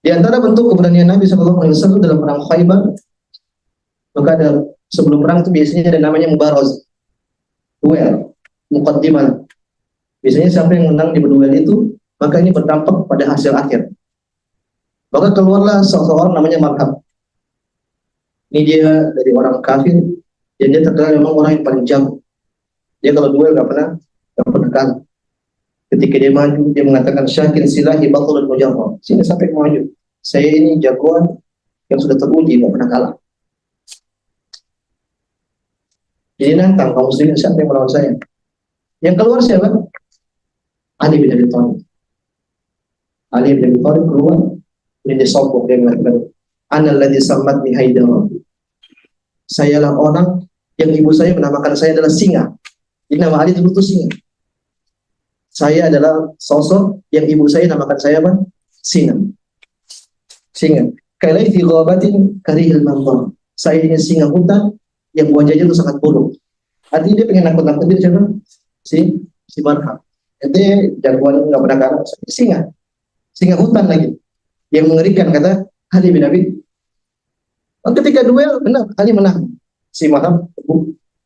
Di antara bentuk keberanian Nabi SAW dalam perang Khaybar, maka ada sebelum perang itu biasanya ada namanya mubaraz, duel, muqaddimah. Biasanya siapa yang menang di duel itu, maka ini berdampak pada hasil akhir. Maka keluarlah seseorang namanya Marhab. Ini dia dari orang kafir, dan dia terkenal memang orang yang paling jago. Dia kalau duel nggak pernah kalah. Ketika dia maju, dia mengatakan syakin silahi batul dan mujarrah. Sini sampai maju. Saya ini jagoan yang sudah teruji, nggak pernah kalah. Jadi nantang kaum muslimin, siapa yang melawan saya? Yang keluar siapa? Ali bin Abi Thalib. Ali bin Abi Thalib keluar, ini sombong, dia mengatakan, ana alladzi sammatni Haidar. Sayalah orang yang ibu saya menamakan saya adalah singa. Jadi nama Ali itu singa. Saya adalah sosok yang ibu saya namakan saya apa? Singa. Singa. Kalaithi ghabatin karihil manzar. Saya ini singa hutan yang wajahnya itu sangat buruk. Artinya dia pengen nakut-nakutin siapa? Si Marhab. Itu jagoan nggak pernah kalah. Singa hutan lagi. Yang mengerikan, kata Ali bin Abi. Ketika duel, benar, Ali menang. Si Marhab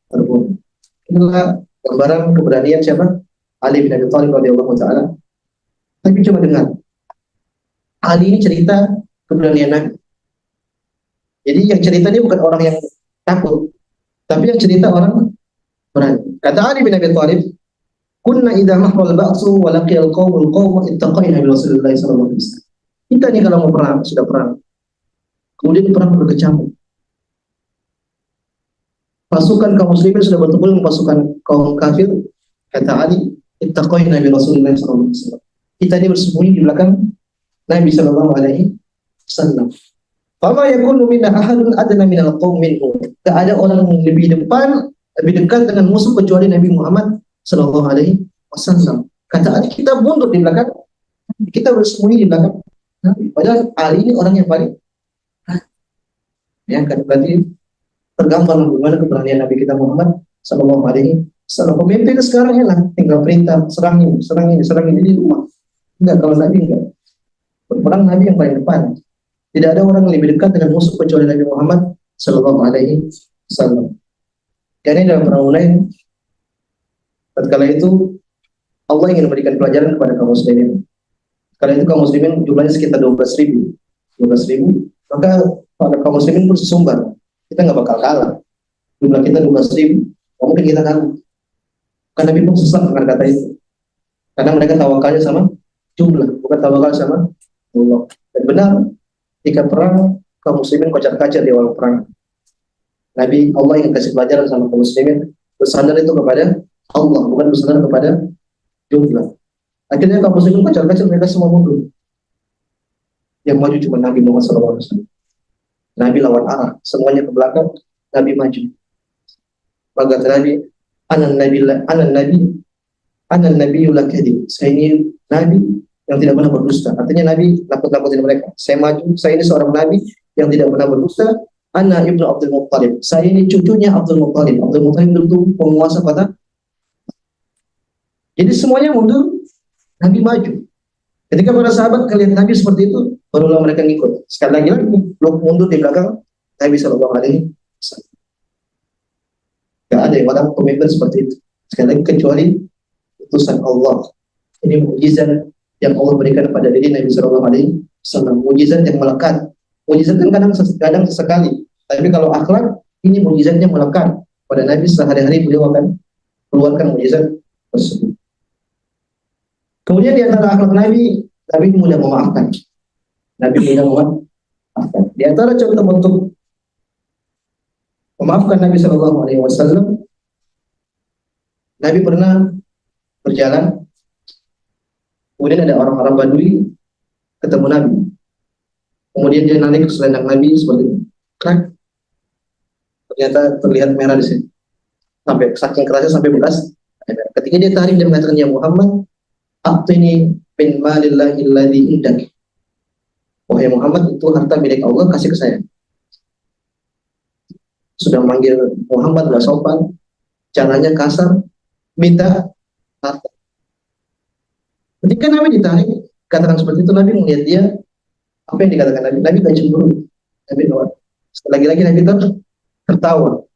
terbunuh. Inilah gambaran keberanian siapa? Ali bin Abi Thalib radhiyallahu ta'ala. Tapi coba dengar. Ali ini cerita keberanian Nabi. Jadi yang cerita dia bukan orang yang takut, tapi yang cerita orang berani. Kata Ali bin Abi Thalib, kunna idza mahral ba'su wa laqiyal qawmul qawma ittaqayna bi Rasulillah sallallahu alaihi wasallam. Kita nih kalau mau perang, sudah perang, kemudian perang berkecamuk, pasukan kaum muslimin sudah bertemu dengan pasukan kaum kafir, kata Ali, ittaqayna bi Rasulillah sallallahu alaihi wasallam. Kita ini bersembunyi di belakang Nabi sallallahu alaihi wasallam. Fama yakunu minna ahadun adna minal qaum minhu. Tidak ada orang yang lebih depan, lebih dekat dengan musuh kecuali Nabi Muhammad sallallahu alaihi wasallam. Kata Ali, kita mundur di belakang, kita bersembunyi di belakang Nabi. Padahal Ali ini orang yang paling yang kan berarti tergambar bagaimana keberanian Nabi kita Muhammad sallallahu alaihi wasallam. Pemimpin sekarang ya lah, tinggal perintah serang ini di rumah. Enggak, kalau Nabi enggak. Berperang Nabi yang paling depan. Tidak ada orang yang lebih dekat dengan musuh kecuali Nabi Muhammad sallallahu alaihi wasallam. Karena dalam perang Hunain, tatkala itu Allah ingin memberikan pelajaran kepada kaum muslimin. Kala itu kaum muslimin jumlahnya sekitar 12.000, maka pada kaum muslimin pun sesumbar. Kita nggak bakal kalah. Jumlah kita 12.000, mungkin kita kalah. Karena Nabi pun sesat dengan kata itu. Karena mereka tawakalnya sama jumlah, bukan tawakal sama Allah. Dan benar, ketika perang kaum muslimin kocar-kacir di awal perang. Nabi Allah yang kasih pelajaran sama kaum muslimin, bersandar itu kepada Allah, bukan bersandar kepada jumlah. Akhirnya kaum muslimin kocar-kacir, mereka semua mundur. Yang maju cuma Nabi Muhammad SAW. Nabi lawan arah, semuanya ke belakang, Nabi maju. Maka Nabi, anan Nabi kadhib. Saya ini Nabi yang tidak pernah berdusta. Artinya Nabi nakut-nakutin mereka. Saya maju, saya ini seorang Nabi yang tidak pernah berdusta. Ana ibnu Abdul Muttalib. Saya ini cucunya Abdul Muttalib. Abdul Muttalib itu penguasa kota. Jadi semuanya mundur, Nabi maju. Ketika para sahabat melihat Nabi seperti itu, barulah mereka ngikut. Sekali lagi mundur di belakang Nabi Shallallahu Alaihi Wasallam. Gak ada yang orang pemimpin seperti itu. Sekali lagi kecuali utusan Allah. Ini mukjizat yang Allah berikan kepada diri Nabi Shallallahu Alaihi Wasallam. Mukjizat yang melekat. Mukjizat kan kadang sekali. Tapi kalau akhlak, ini mukjizatnya melekat. Pada Nabi sehari-hari beliau akan keluarkan mukjizat tersebut. Kemudian di antara akhlak Nabi, Nabi mudah memaafkan. Nabi mudah memaafkan. Di antara contoh bentuk memaafkan Nabi Shallallahu Alaihi Wasallam, Nabi pernah berjalan, kemudian ada orang-orang Badui ketemu Nabi. Kemudian dia narik ke selendang Nabi seperti ini. Krak. Ternyata terlihat merah di sini. Sampai saking kerasnya sampai bekas. Ketika dia tarik dan mengatakan, ya Muhammad, A'tini bin malillahi alladhi indak. Wahai Muhammad, itu harta milik Allah, kasih ke saya. Sudah manggil Muhammad gak sopan, caranya kasar, minta harta. Ketika Nabi ditarik, katakan seperti itu, Nabi melihat dia, apa yang dikatakan Nabi? Nabi gak cemburu. Nabi lewat. Lagi-lagi Nabi tertawa.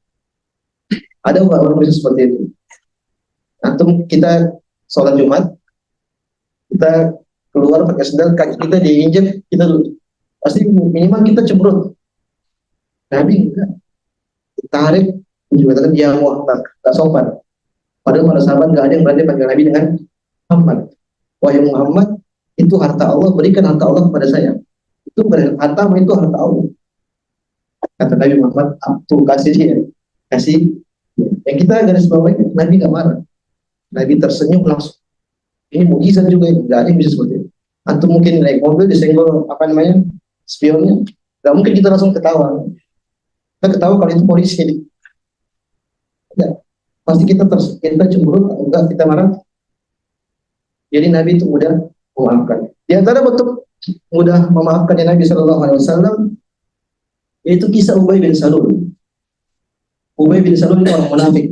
Ada orang bisa seperti itu. Antum kita sholat Jumat, kita keluar pakai sendal, kaki kita diinjek, kita pasti minimal kita cemberut. Nabi enggak. Ditarik, mengatakan dia Muhammad, gak sopan. Padahal para sahabat gak ada yang berani panggil Nabi dengan Muhammad. Wahai Muhammad, itu harta Allah, berikan harta Allah kepada saya. Itu harta, itu harta Allah. Kata Nabi Muhammad, tuh kasih dia, kasih. Yang kita garis bawahi, Nabi gak marah. Nabi tersenyum langsung. Ini mukjizat juga, gak ada yang bisa seperti itu. Antum mungkin naik mobil disenggol spionnya, gak mungkin kita langsung ketawa. Kita ketawa kalau itu polisi. Ya, pasti kita cemburu atau enggak, kita marah. Jadi Nabi itu mudah memaafkan. Di antara bentuk mudah memaafkan Nabi Shallallahu Alaihi Wasallam yaitu kisah Ubay bin Salul. Ubay bin Salul itu orang munafik.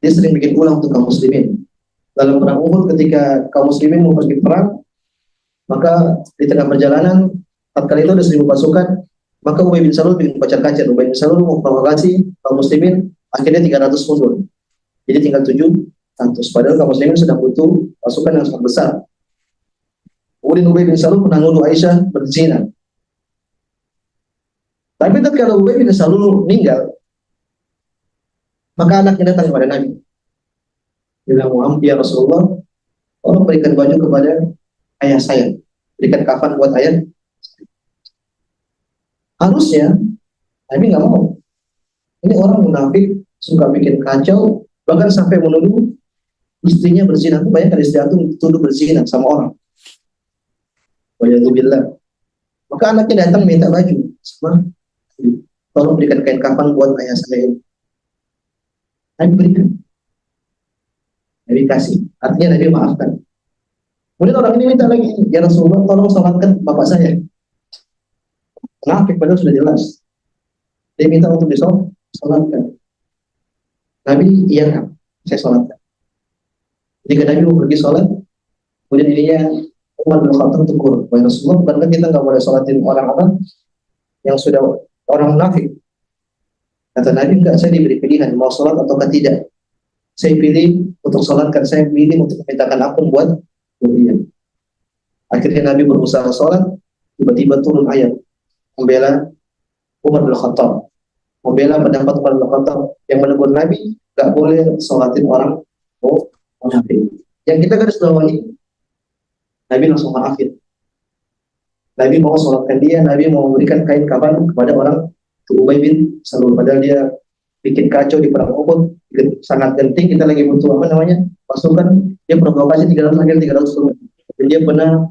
Dia sering bikin ulang untuk kaum muslimin. Dalam perang Uhud, ketika kaum muslimin mau pergi perang, maka di tengah perjalanan, tatkala itu ada 1.000 pasukan, maka Ubay bin Salul bikin kocar-kacir. Ubay bin Salul mau provokasi kaum muslimin, akhirnya 300 mundur. Jadi tinggal 700. Padahal kaum muslimin sedang butuh pasukan yang sangat besar. Kemudian Ubay bin Salul pernah nuduh Aisyah berzina. Tapi tatkala Ubay bin Salul meninggal, maka anaknya datang kepada Nabi. Dia bilang, Muhammad, ya Rasulullah, tolong berikan baju kepada ayah saya, berikan kafan buat ayah. Harusnya Nabi nggak mau. Ini orang munafik, suka bikin kacau, bahkan sampai menuduh istrinya berzina. Bayangkan istri itu tuduh berzina sama orang. Waliyadzubillah. Maka anaknya datang minta baju sama, tolong berikan kain kafan buat ayah saya. Nabi berikan. Nabi kasih. Artinya Nabi maafkan. Kemudian orang ini minta lagi, ya Rasulullah, tolong salatkan bapak saya. Munafik padahal sudah jelas. Dia minta untuk disolatkan. Nabi iyakan, saya salatkan. Jika Nabi mau pergi salat, kemudian ininya Umar bin Khattab tegur, wahai Rasulullah, bukankah kita nggak boleh salatin orang-orang yang sudah orang munafik? Kata Nabi, enggak, saya diberi pilihan mau salat atau tidak. Saya pilih untuk salatkan, saya pilih untuk memintakan ampun buat dia. Akhirnya Nabi berusaha salat, tiba-tiba turun ayat membela Umar bin Khattab, membela pendapat Umar bin Khattab yang menegur Nabi, enggak boleh salatin orang munafik. Yang kita garis bawahi, Nabi langsung maafin. Nabi mau sholatkan dia, Nabi mau memberikan kain kafan kepada orang Ubay bin Salul, padahal dia bikin kacau di perang Uhud, sangat genting, kita lagi butuh apa namanya pasukan, dia provokasi 300 lagi 300 turun. Dan dia pernah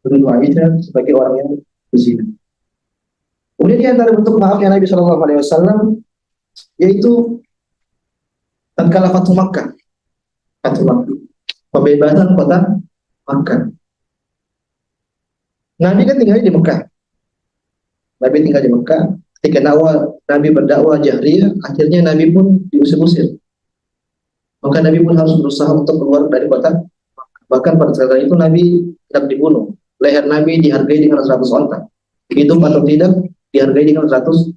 menuduh Aisyah sebagai orang yang berzina. Kemudian di antara bentuk maafnya Nabi Shallallahu Alaihi Wasallam yaitu tatkala Fathu Makkah, pembebasan kota Makkah. Nabi kan tinggal di Mekah. Nabi tinggal di Mekah. Ketika Nabi berdakwah jahriyah, akhirnya Nabi pun diusir-usir. Maka Nabi pun harus berusaha untuk keluar dari kota. Bahkan pada saat itu Nabi tidak dibunuh. Leher Nabi dihargai dengan 100 onta. Hidup atau tidak dihargai dengan 100.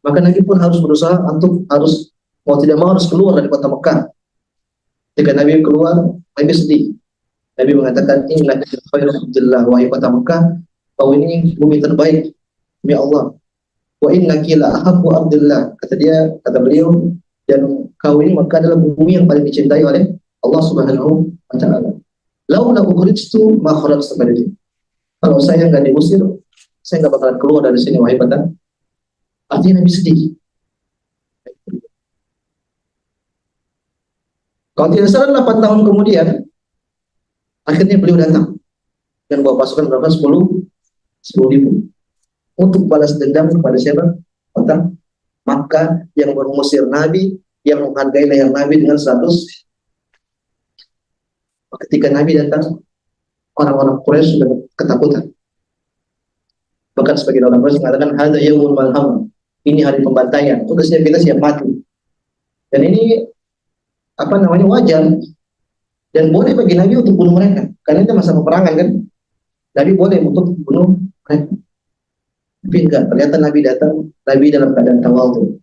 Maka Nabi pun harus berusaha untuk mau tidak mau harus keluar dari kota Mekah. Ketika Nabi keluar, Nabi sedih. Nabi mengatakan, "Innaka khairul abdillah, wahai kota Mekah, kau ini bumi terbaik demi Allah. Wa innaki la ahabbu abdillah," kata beliau, dan kau ini Mekah adalah bumi yang paling dicintai oleh Allah Subhanahu wa taala. Laula ukhrijtu ma kharajtu min. Kalau saya enggak diusir, saya enggak bakalan keluar dari sini, wahai kota. Artinya Nabi sedih. Kalau tidak salah 8 tahun kemudian, akhirnya beliau datang dan bawa pasukan berapa? 10.000 untuk balas dendam kepada siapa? Kota Makkah yang mengusir Nabi, yang menghargai leher Nabi dengan 100. Ketika Nabi datang, orang-orang Quraisy sudah ketakutan. Bahkan sebagian orang Quraisy mengatakan, "Hadza yaumul malham." Ini hari pembantaian. Sudah kita siap mati. Dan ini wajar. Dan boleh bagi Nabi untuk bunuh mereka, karena itu masa peperangan kan. Nabi boleh untuk bunuh mereka. Tapi enggak, ternyata Nabi datang, Nabi dalam keadaan tawadhu.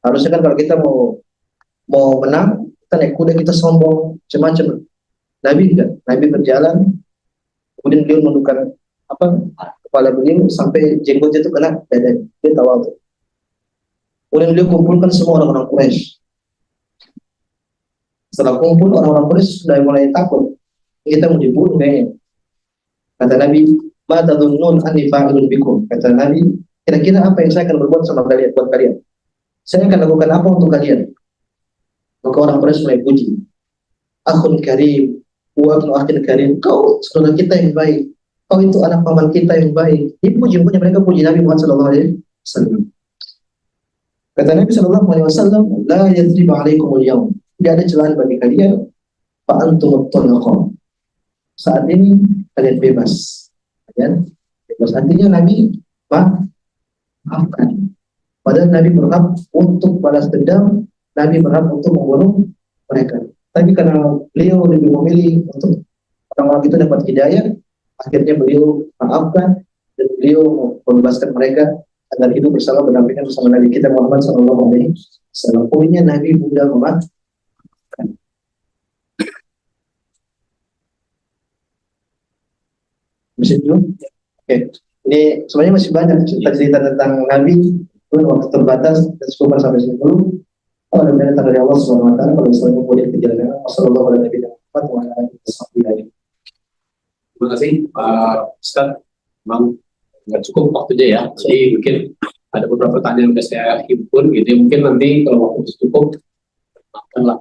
Harusnya kan kalau kita mau menang, kita naik kuda, kita sombong, macam-macam. Nabi enggak, Nabi berjalan, kemudian beliau menundukkan kepala beliau sampai jenggotnya itu kena dada, dia tawadhu. Kemudian beliau kumpulkan semua orang-orang Quraisy. Setelah kumpul, orang-orang Quraisy sudah mulai takut, kita mau dibunuh kayaknya. Kata Nabi, "Ma tadhunnun anni fa'ilun bikum?" Kata Nabi, kira-kira apa yang saya akan berbuat sama kalian, buat kalian? Saya akan lakukan apa untuk kalian? Maka orang Quraisy mulai puji. "Akhun karim, wa ibnu akhin karim." Kau saudara kita yang baik. Kau itu anak paman kita yang baik. Dipuji-puji, mereka puji Nabi Muhammad sallallahu alaihi wasallam. Kata Nabi sallallahu alaihi wasallam, "La yadrib 'alaikumul yawm." Tidak ada celaan bagi kalian. Fa antum talaqa. Saat ini kalian bebas. Kalian bebas. Artinya Nabi maafkan. Padahal Nabi berhak untuk balas dendam, Nabi berhak untuk membunuh mereka. Tapi karena beliau lebih memilih untuk orang-orang itu dapat hidayah, akhirnya beliau maafkan dan beliau membebaskan mereka agar hidup bersama berdampingan bersama Nabi kita Muhammad SAW. Poinnya Nabi mudah memaafkan. Bisa dulu? Oke. Ini sebenarnya masih banyak cerita-cerita tentang Nabi, waktu terbatas, dan cukup sampai sini dulu. Kalau ada dari Allah Subhanahu wa taala, kalau misalnya kemudian perjalanan, wassalamualaikum warahmatullahi wabarakatuh. Terima kasih Pak Ustadz. Memang nggak cukup waktunya ya, jadi mungkin ada beberapa pertanyaan yang sudah saya himpun gitu. Mungkin nanti kalau waktu cukup, maafkanlah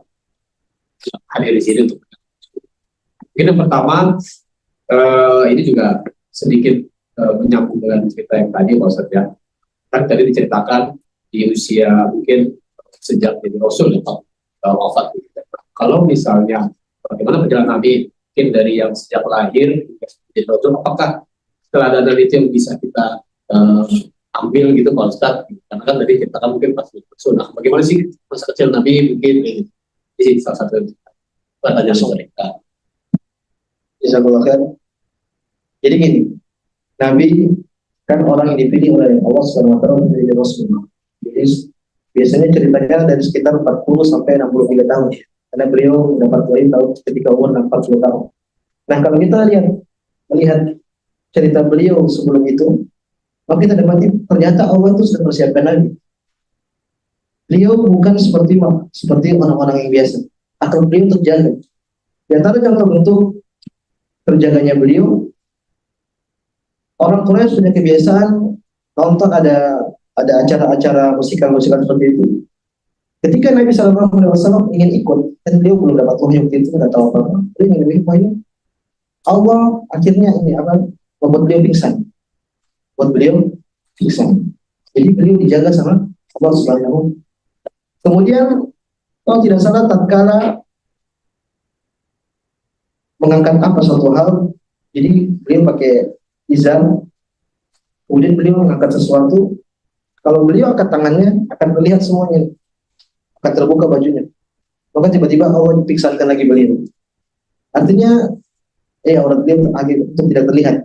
hadir di sini untuk. Mungkin yang pertama, ini juga sedikit menyambung dengan cerita yang tadi Pak Ustadz ya. Kan tadi diceritakan di usia mungkin sejak jadi Rasul atau wafat. Kalau misalnya bagaimana perjalanan Nabi mungkin dari yang sejak lahir jadi Rasul, apakah keteladanan itu yang bisa kita ambil gitu Pak Ustadz? Karena kan tadi ceritakan mungkin pas Rasul. Nah, bagaimana sih masa kecil Nabi mungkin di salah satu pertanyaan mereka. Jazakallahu khair. Jadi gini, Nabi kan orang yang dipilih oleh Allah Subhanahu wa taala menjadi Rasul. Jadi biasanya ceritanya dari sekitar 40 sampai 63 tahun. Karena beliau mendapat wahyu tahun ketika umur 40 tahun. Nah, kalau kita melihat cerita beliau sebelum itu, maka kita dapati ternyata Allah itu sudah persiapkan Nabi. Beliau bukan seperti orang-orang yang biasa, atau beliau terjaga. Di antara contoh bentuk terjaganya beliau, Orang Korea sudah kebiasaan nonton ada acara-acara musikal seperti itu. Ketika Nabi SAW ingin ikut, dan beliau belum dapat wahyu waktu itu, nggak tahu apa-apa, beliau ingin wahyu. Allah akhirnya membuat beliau pingsan, Jadi beliau dijaga sama Allah Subhanahu. Kemudian kalau tidak salah tatkala mengangkat apa suatu hal, jadi beliau pakai izar, kemudian beliau mengangkat sesuatu. Kalau beliau angkat tangannya akan terlihat semuanya, akan terbuka bajunya. Maka tiba-tiba Allah pingsankan lagi beliau. Artinya aurat beliau untuk tidak terlihat.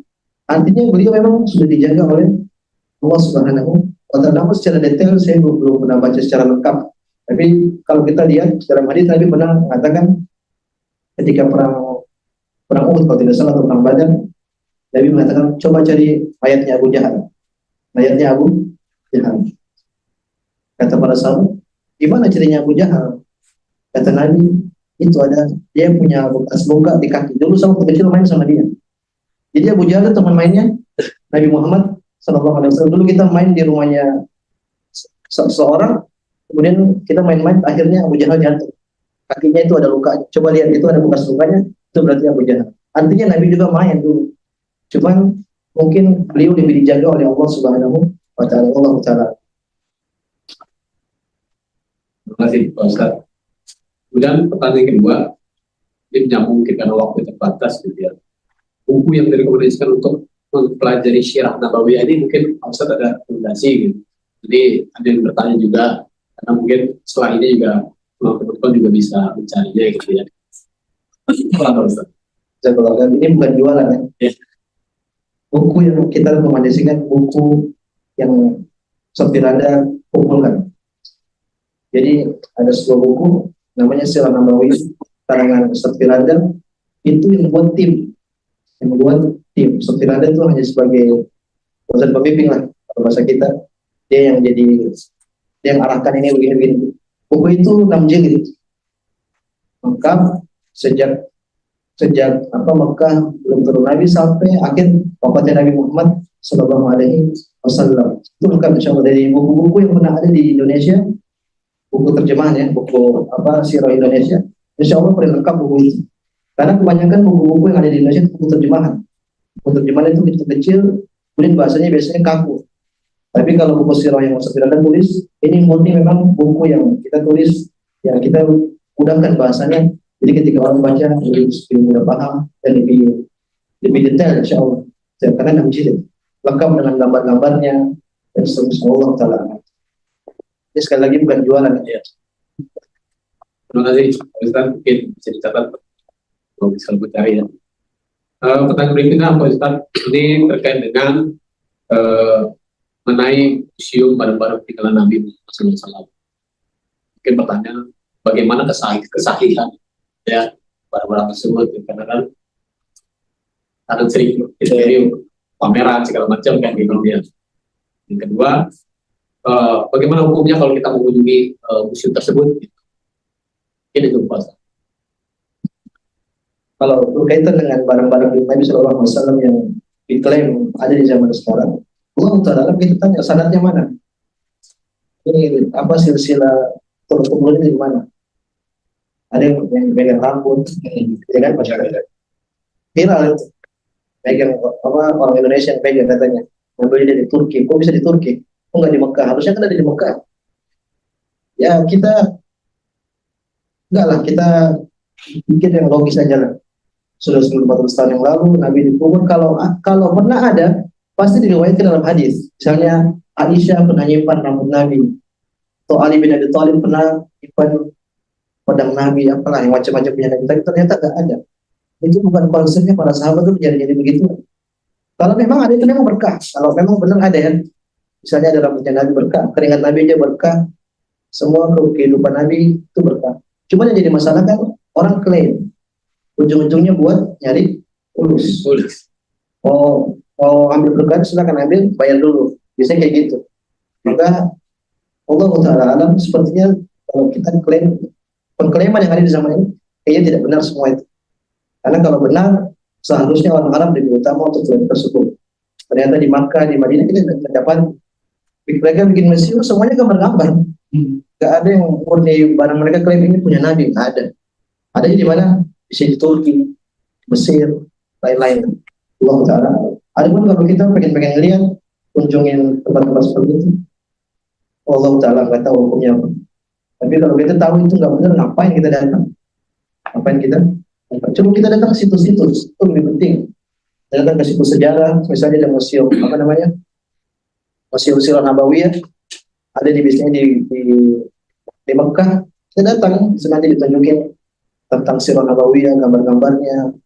Artinya beliau memang sudah dijaga oleh Allah Subhanahu wa Ta'ala. Namun secara detail saya belum pernah baca secara lengkap. Tapi kalau kita lihat secara hadis, Nabi pernah mengatakan ketika perang Uhud kalau tidak salah, atau perang Badar, Nabi mengatakan coba cari mayatnya Abu Jahal. Kata para sahabat, gimana cirinya Abu Jahal? Kata Nabi, itu dia punya bekas luka di kaki. Dulu sama kecil main sama dia. Jadi Abu Jahal itu teman mainnya Nabi Muhammad SAW. Dulu kita main di rumahnya seorang, kemudian kita main-main, akhirnya Abu Jahal jatuh. Kakinya itu ada luka. Coba lihat, itu ada bekas lukanya, itu berarti Abu Jahal. Artinya Nabi juga main dulu. Cuman mungkin beliau lebih dijaga oleh Allah Subhanahu wa Ta'ala. Allah Ta'ala. Terima kasih Pak Ustaz. Kemudian pertanyaan kedua, ini menyambung karena waktu terbatas gitu ya. Buku yang direkomendasikan untuk mempelajari Sirah Nabawiyah ini mungkin Pak Ustaz ada rekomendasi gitu. Jadi ada yang bertanya juga, karena mungkin setelah ini juga teman-teman juga bisa mencarinya gitu ya. Apa Ustaz? Ini bukan jualan ya. Yes. Buku yang kita rekomendasikan, buku yang seperti Anda kumpulkan. Jadi ada sebuah buku namanya Sirah Nabawiyah karangan Ustadz Firanda, itu yang membuat tim. Ustadz Firanda itu hanya sebagai dosen pembimbing lah kalau bahasa kita. Dia yang arahkan ini begini. Buku itu 6 jilid. Lengkap sejak Mekah belum turun Nabi sampai akhir wafatnya Nabi Muhammad SAW. Itu lengkap insyaallah. Dari buku-buku yang pernah ada di Indonesia, buku terjemahan ya, buku Sirah Indonesia, insyaallah paling lengkap buku itu. Karena kebanyakan buku-buku yang ada di Indonesia itu buku terjemahan. Buku terjemahan itu kecil-kecil, kemudian bahasanya biasanya kaku. Tapi kalau buku Sirah yang Ustaz Firanda tulis, ini murni memang buku yang kita tulis, ya kita mudahkan bahasanya. Jadi ketika orang baca lebih mudah paham dan lebih detail insyaallah. Karena 6 jilid lengkap dengan gambar-gambarnya dan insyaallah taala. Ini sekali lagi bukan jualan ya. Terima kasih Ustaz, mungkin bisa dicatat kalau bisa lebih cari ya. Pertanyaan berikutnya Pak Ustaz, ini terkait dengan mengenai museum barang-barang peninggalan Nabi Muhammad SAW. Mungkin pertanyaan, bagaimana kesahihan ya barang-barang tersebut, karena kan sering kita pameran segala macam kan gitu ya. Yang kedua, bagaimana hukumnya kalau kita mengunjungi museum tersebut? Ini itu Pak. Kalau berkaitan dengan barang-barang Nabi SAW yang diklaim ada di zaman sekarang, Allah Ta'ala kita tanya sanadnya mana? Ini apa silsilah turun-temurun di mana? Ada yang pegang rambut, ya kan masyarakat. Viral itu, pegang orang Indonesia yang pegang katanya, ngambilnya dari Turki. Kok bisa di Turki? Kok nggak di Mekah? Harusnya kan ada di Mekah. Ya kita enggak lah, kita bikin yang logis aja lah. Sudah 1400 tahun yang lalu Nabi dikubur. Kalau pernah ada, pasti diriwayatkan dalam hadis. Misalnya Aisyah pernah nyimpan rambut Nabi, atau Ali bin Abi Thalib pernah nyimpan pedang Nabi, apalah yang macam-macam punya Nabi. Tapi ternyata nggak ada. Itu bukan konsepnya para sahabat itu jadi begitu. Kalau memang ada itu memang berkah. Kalau memang benar ada ya, misalnya ada rambutnya Nabi berkah, keringat Nabi aja berkah, semua kehidupan Nabi itu berkah. Cuma yang jadi masalah kan orang klaim, ujung-ujungnya buat nyari ulus. Oh ambil berkah, silakan ambil, bayar dulu. Biasanya kayak gitu. Maka Allah Ta'ala alam, sepertinya kalau kita klaim, pengklaiman yang ada di zaman ini kayaknya tidak benar semua itu. Karena kalau benar, seharusnya orang Arab lebih utama untuk klaim tersebut. Ternyata di Makkah, di Madinah kita dapat mereka bikin museum semuanya gambar-gambar. Gak ada yang murni barang mereka klaim ini punya Nabi, nggak ada. Adanya di mana? Di sini Turki, Mesir, lain-lain. Allah Taala. Adapun kalau kita pengen lihat, kunjungin tempat-tempat seperti itu, Allah Taala nggak tahu hukumnya apa. Tapi kalau kita tahu itu nggak benar, ngapain kita datang? Ngapain kita? Coba kita datang ke situs-situs, itu lebih penting. Datang ke situs sejarah, misalnya ada museum, apa namanya? Museum Sirah Nabawiyah, ada di biasanya di Mekah. Kita datang, sengaja ditunjukin tentang Sirah Nabawiyah, gambar-gambarnya,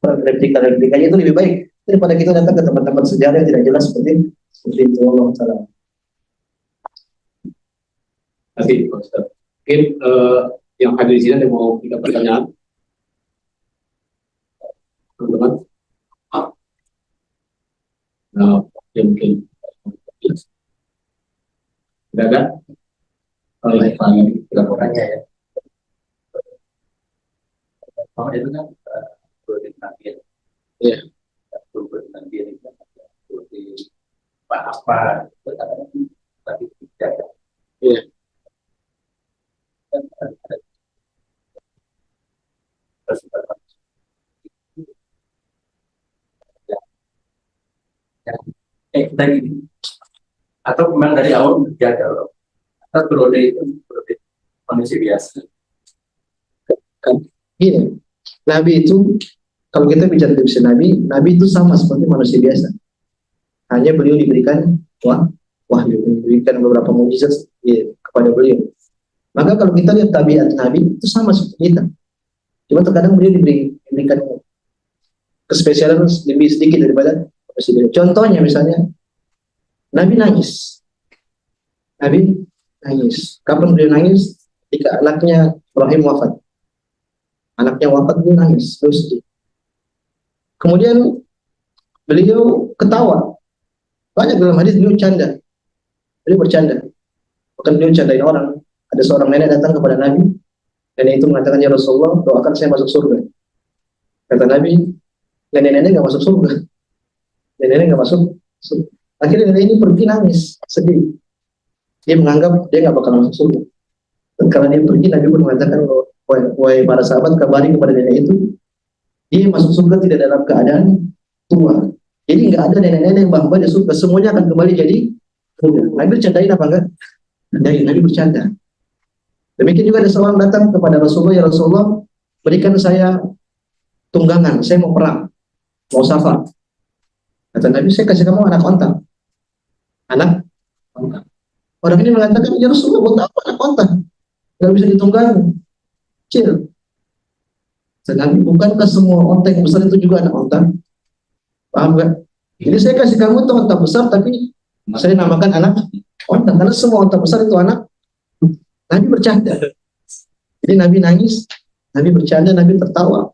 replika-replikanya itu lebih baik daripada kita datang ke tempat-tempat sejarah yang tidak jelas seperti itu. Allah Taala. Terima kasih, Pak Ustaz. Mungkin yang hadir di sini ada mau kita pertanyaan, teman-teman. Nah, ya mungkin tidak ada. Oleh laporannya ya. Oh itu kan protein nanti. Iya. Protein nanti ini kan protein apa? Tapi tidak. Iya. Tadi atau memang dari awal menjaga atau berode itu berode manusia biasa. Gini, Nabi itu kalau kita bicara tentang Nabi itu sama seperti manusia biasa. Hanya beliau diberikan wahyu, diberikan beberapa mukjizat kepada beliau. Maka kalau kita lihat tabiat Nabi itu sama seperti kita. Cuma terkadang beliau diberikan kespesialan lebih sedikit daripada manusia biasa. Contohnya misalnya Nabi nangis. Nabi nangis. Kapan beliau nangis? Ketika anaknya Ibrahim wafat. Anaknya wafat, beliau nangis. Beliau sedih. Kemudian beliau ketawa. Banyak dalam hadis beliau canda. Beliau bercanda. Bahkan beliau candain orang. Ada seorang nenek datang kepada Nabi. Nenek itu mengatakan, ya Rasulullah, doakan saya masuk surga. Kata Nabi, nenek-nenek nggak masuk surga. Nenek-nenek nggak masuk surga. Akhirnya nenek ini pergi nangis, sedih. Dia menganggap dia nggak bakal masuk surga. Dan karena dia pergi, Nabi pun mengatakan, wahai para sahabat, kabari kepada nenek itu, dia masuk surga tidak dalam keadaan tua. Jadi nggak ada nenek-nenek yang bahwa di surga, semuanya akan kembali jadi muda. Nabi bercandain apa enggak? Nabi bercanda. Demikian juga ada seorang datang kepada Rasulullah, ya Rasulullah, berikan saya tunggangan, saya mau perang, mau safar. Kata Nabi, saya kasih kamu anak onta. Anak onta. Orang ini mengatakan, ya Rasulullah, buat apa anak onta? Gak bisa ditunggangi. Kecil. Sedangkan bukankah semua onta yang besar itu juga anak onta? Paham gak? Jadi saya kasih kamu itu onta besar, tapi saya namakan anak onta. Karena semua onta besar itu anak. Nabi bercanda. Jadi Nabi nangis, Nabi bercanda, Nabi tertawa.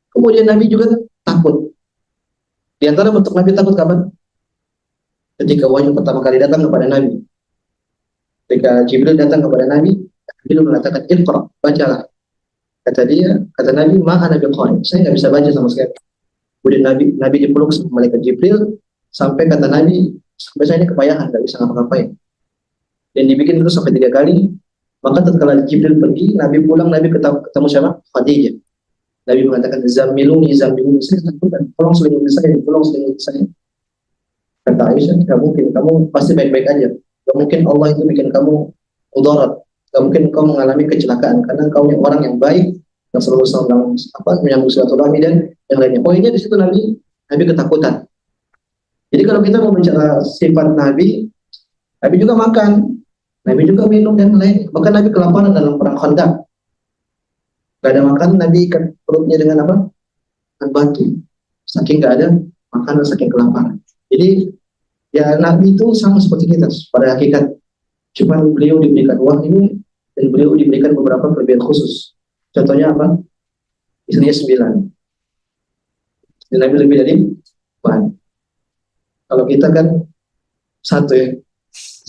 Kemudian Nabi juga takut. Di antara bentuk Nabi takut kapan? Ketika wahyu pertama kali datang kepada Nabi. Ketika Jibril datang kepada Nabi, Jibril mengatakan, Iqra, bacalah. Kata Nabi, maha Nabi Qari. Saya nggak bisa baca sama sekali. Kemudian Nabi dipeluk sama malaikat Jibril, sampai kata Nabi, sampai saya ini kepayahan, nggak bisa ngapa-ngapain. Dan dibikin terus sampai 3 kali. Maka tatkala Jibril pergi, Nabi pulang, Nabi ketemu siapa? Khadijah. Nabi mengatakan, Zammiluni, saya takutkan, tolong selimuti saya. Kata Aisyah, tidak mungkin, kamu pasti baik-baik aja. Tidak mungkin Allah itu bikin kamu mudarat. Tidak mungkin kau mengalami kecelakaan, karena kau orang yang baik, yang selalu menyambung silaturahmi dan yang lainnya. Poinnya di situ Nabi ketakutan. Jadi kalau kita mau bicara sifat Nabi juga makan, Nabi juga minum dan lain. Bahkan Nabi kelaparan dalam perang Khandaq. Gak ada makan, Nabi ikat perutnya dengan apa? Dengan batu. Saking gak ada makanan, saking kelaparan. Jadi ya Nabi itu sama seperti kita pada hakikat. Cuma beliau diberikan wahyu dan beliau diberikan beberapa kelebihan khusus. Contohnya apa? Istrinya 9. Dan Nabi lebih dari 4. Kalau kita kan 1 ya.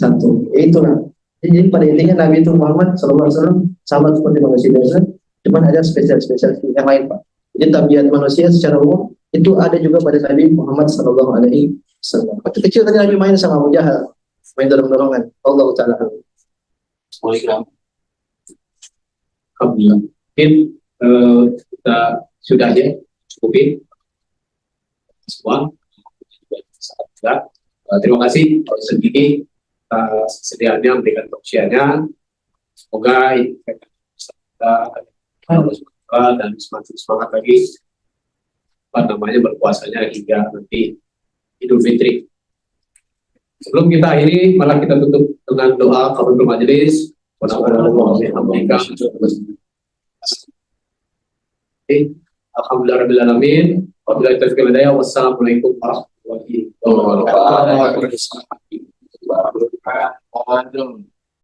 1. Ya itulah. Jadi pada intinya Nabi itu Muhammad SAW sama seperti manusia biasa, cuma ada spesial yang lain Pak. Jadi tabiat manusia secara umum itu ada juga pada Nabi Muhammad Sallallahu Alaihi Wasallam. Waktu kecil tadi Nabi main sama Abu Jahal, main dorong-dorongan. Allah Taala. Alhamdulillah. Mungkin kita sudah ya cukupin semua. Terima kasih Pak Ustaz Gigi atas kesediaannya memberikan tausiahnya. Semoga kita dan semakin semangat lagi berpuasanya hingga nanti Idul Fitri. Sebelum kita akhiri, malah kita tutup dengan doa kafaratul majelis. Alhamdulillahirrahmanirrahim. Wassalamualaikum warahmatullahi wabarakatuh.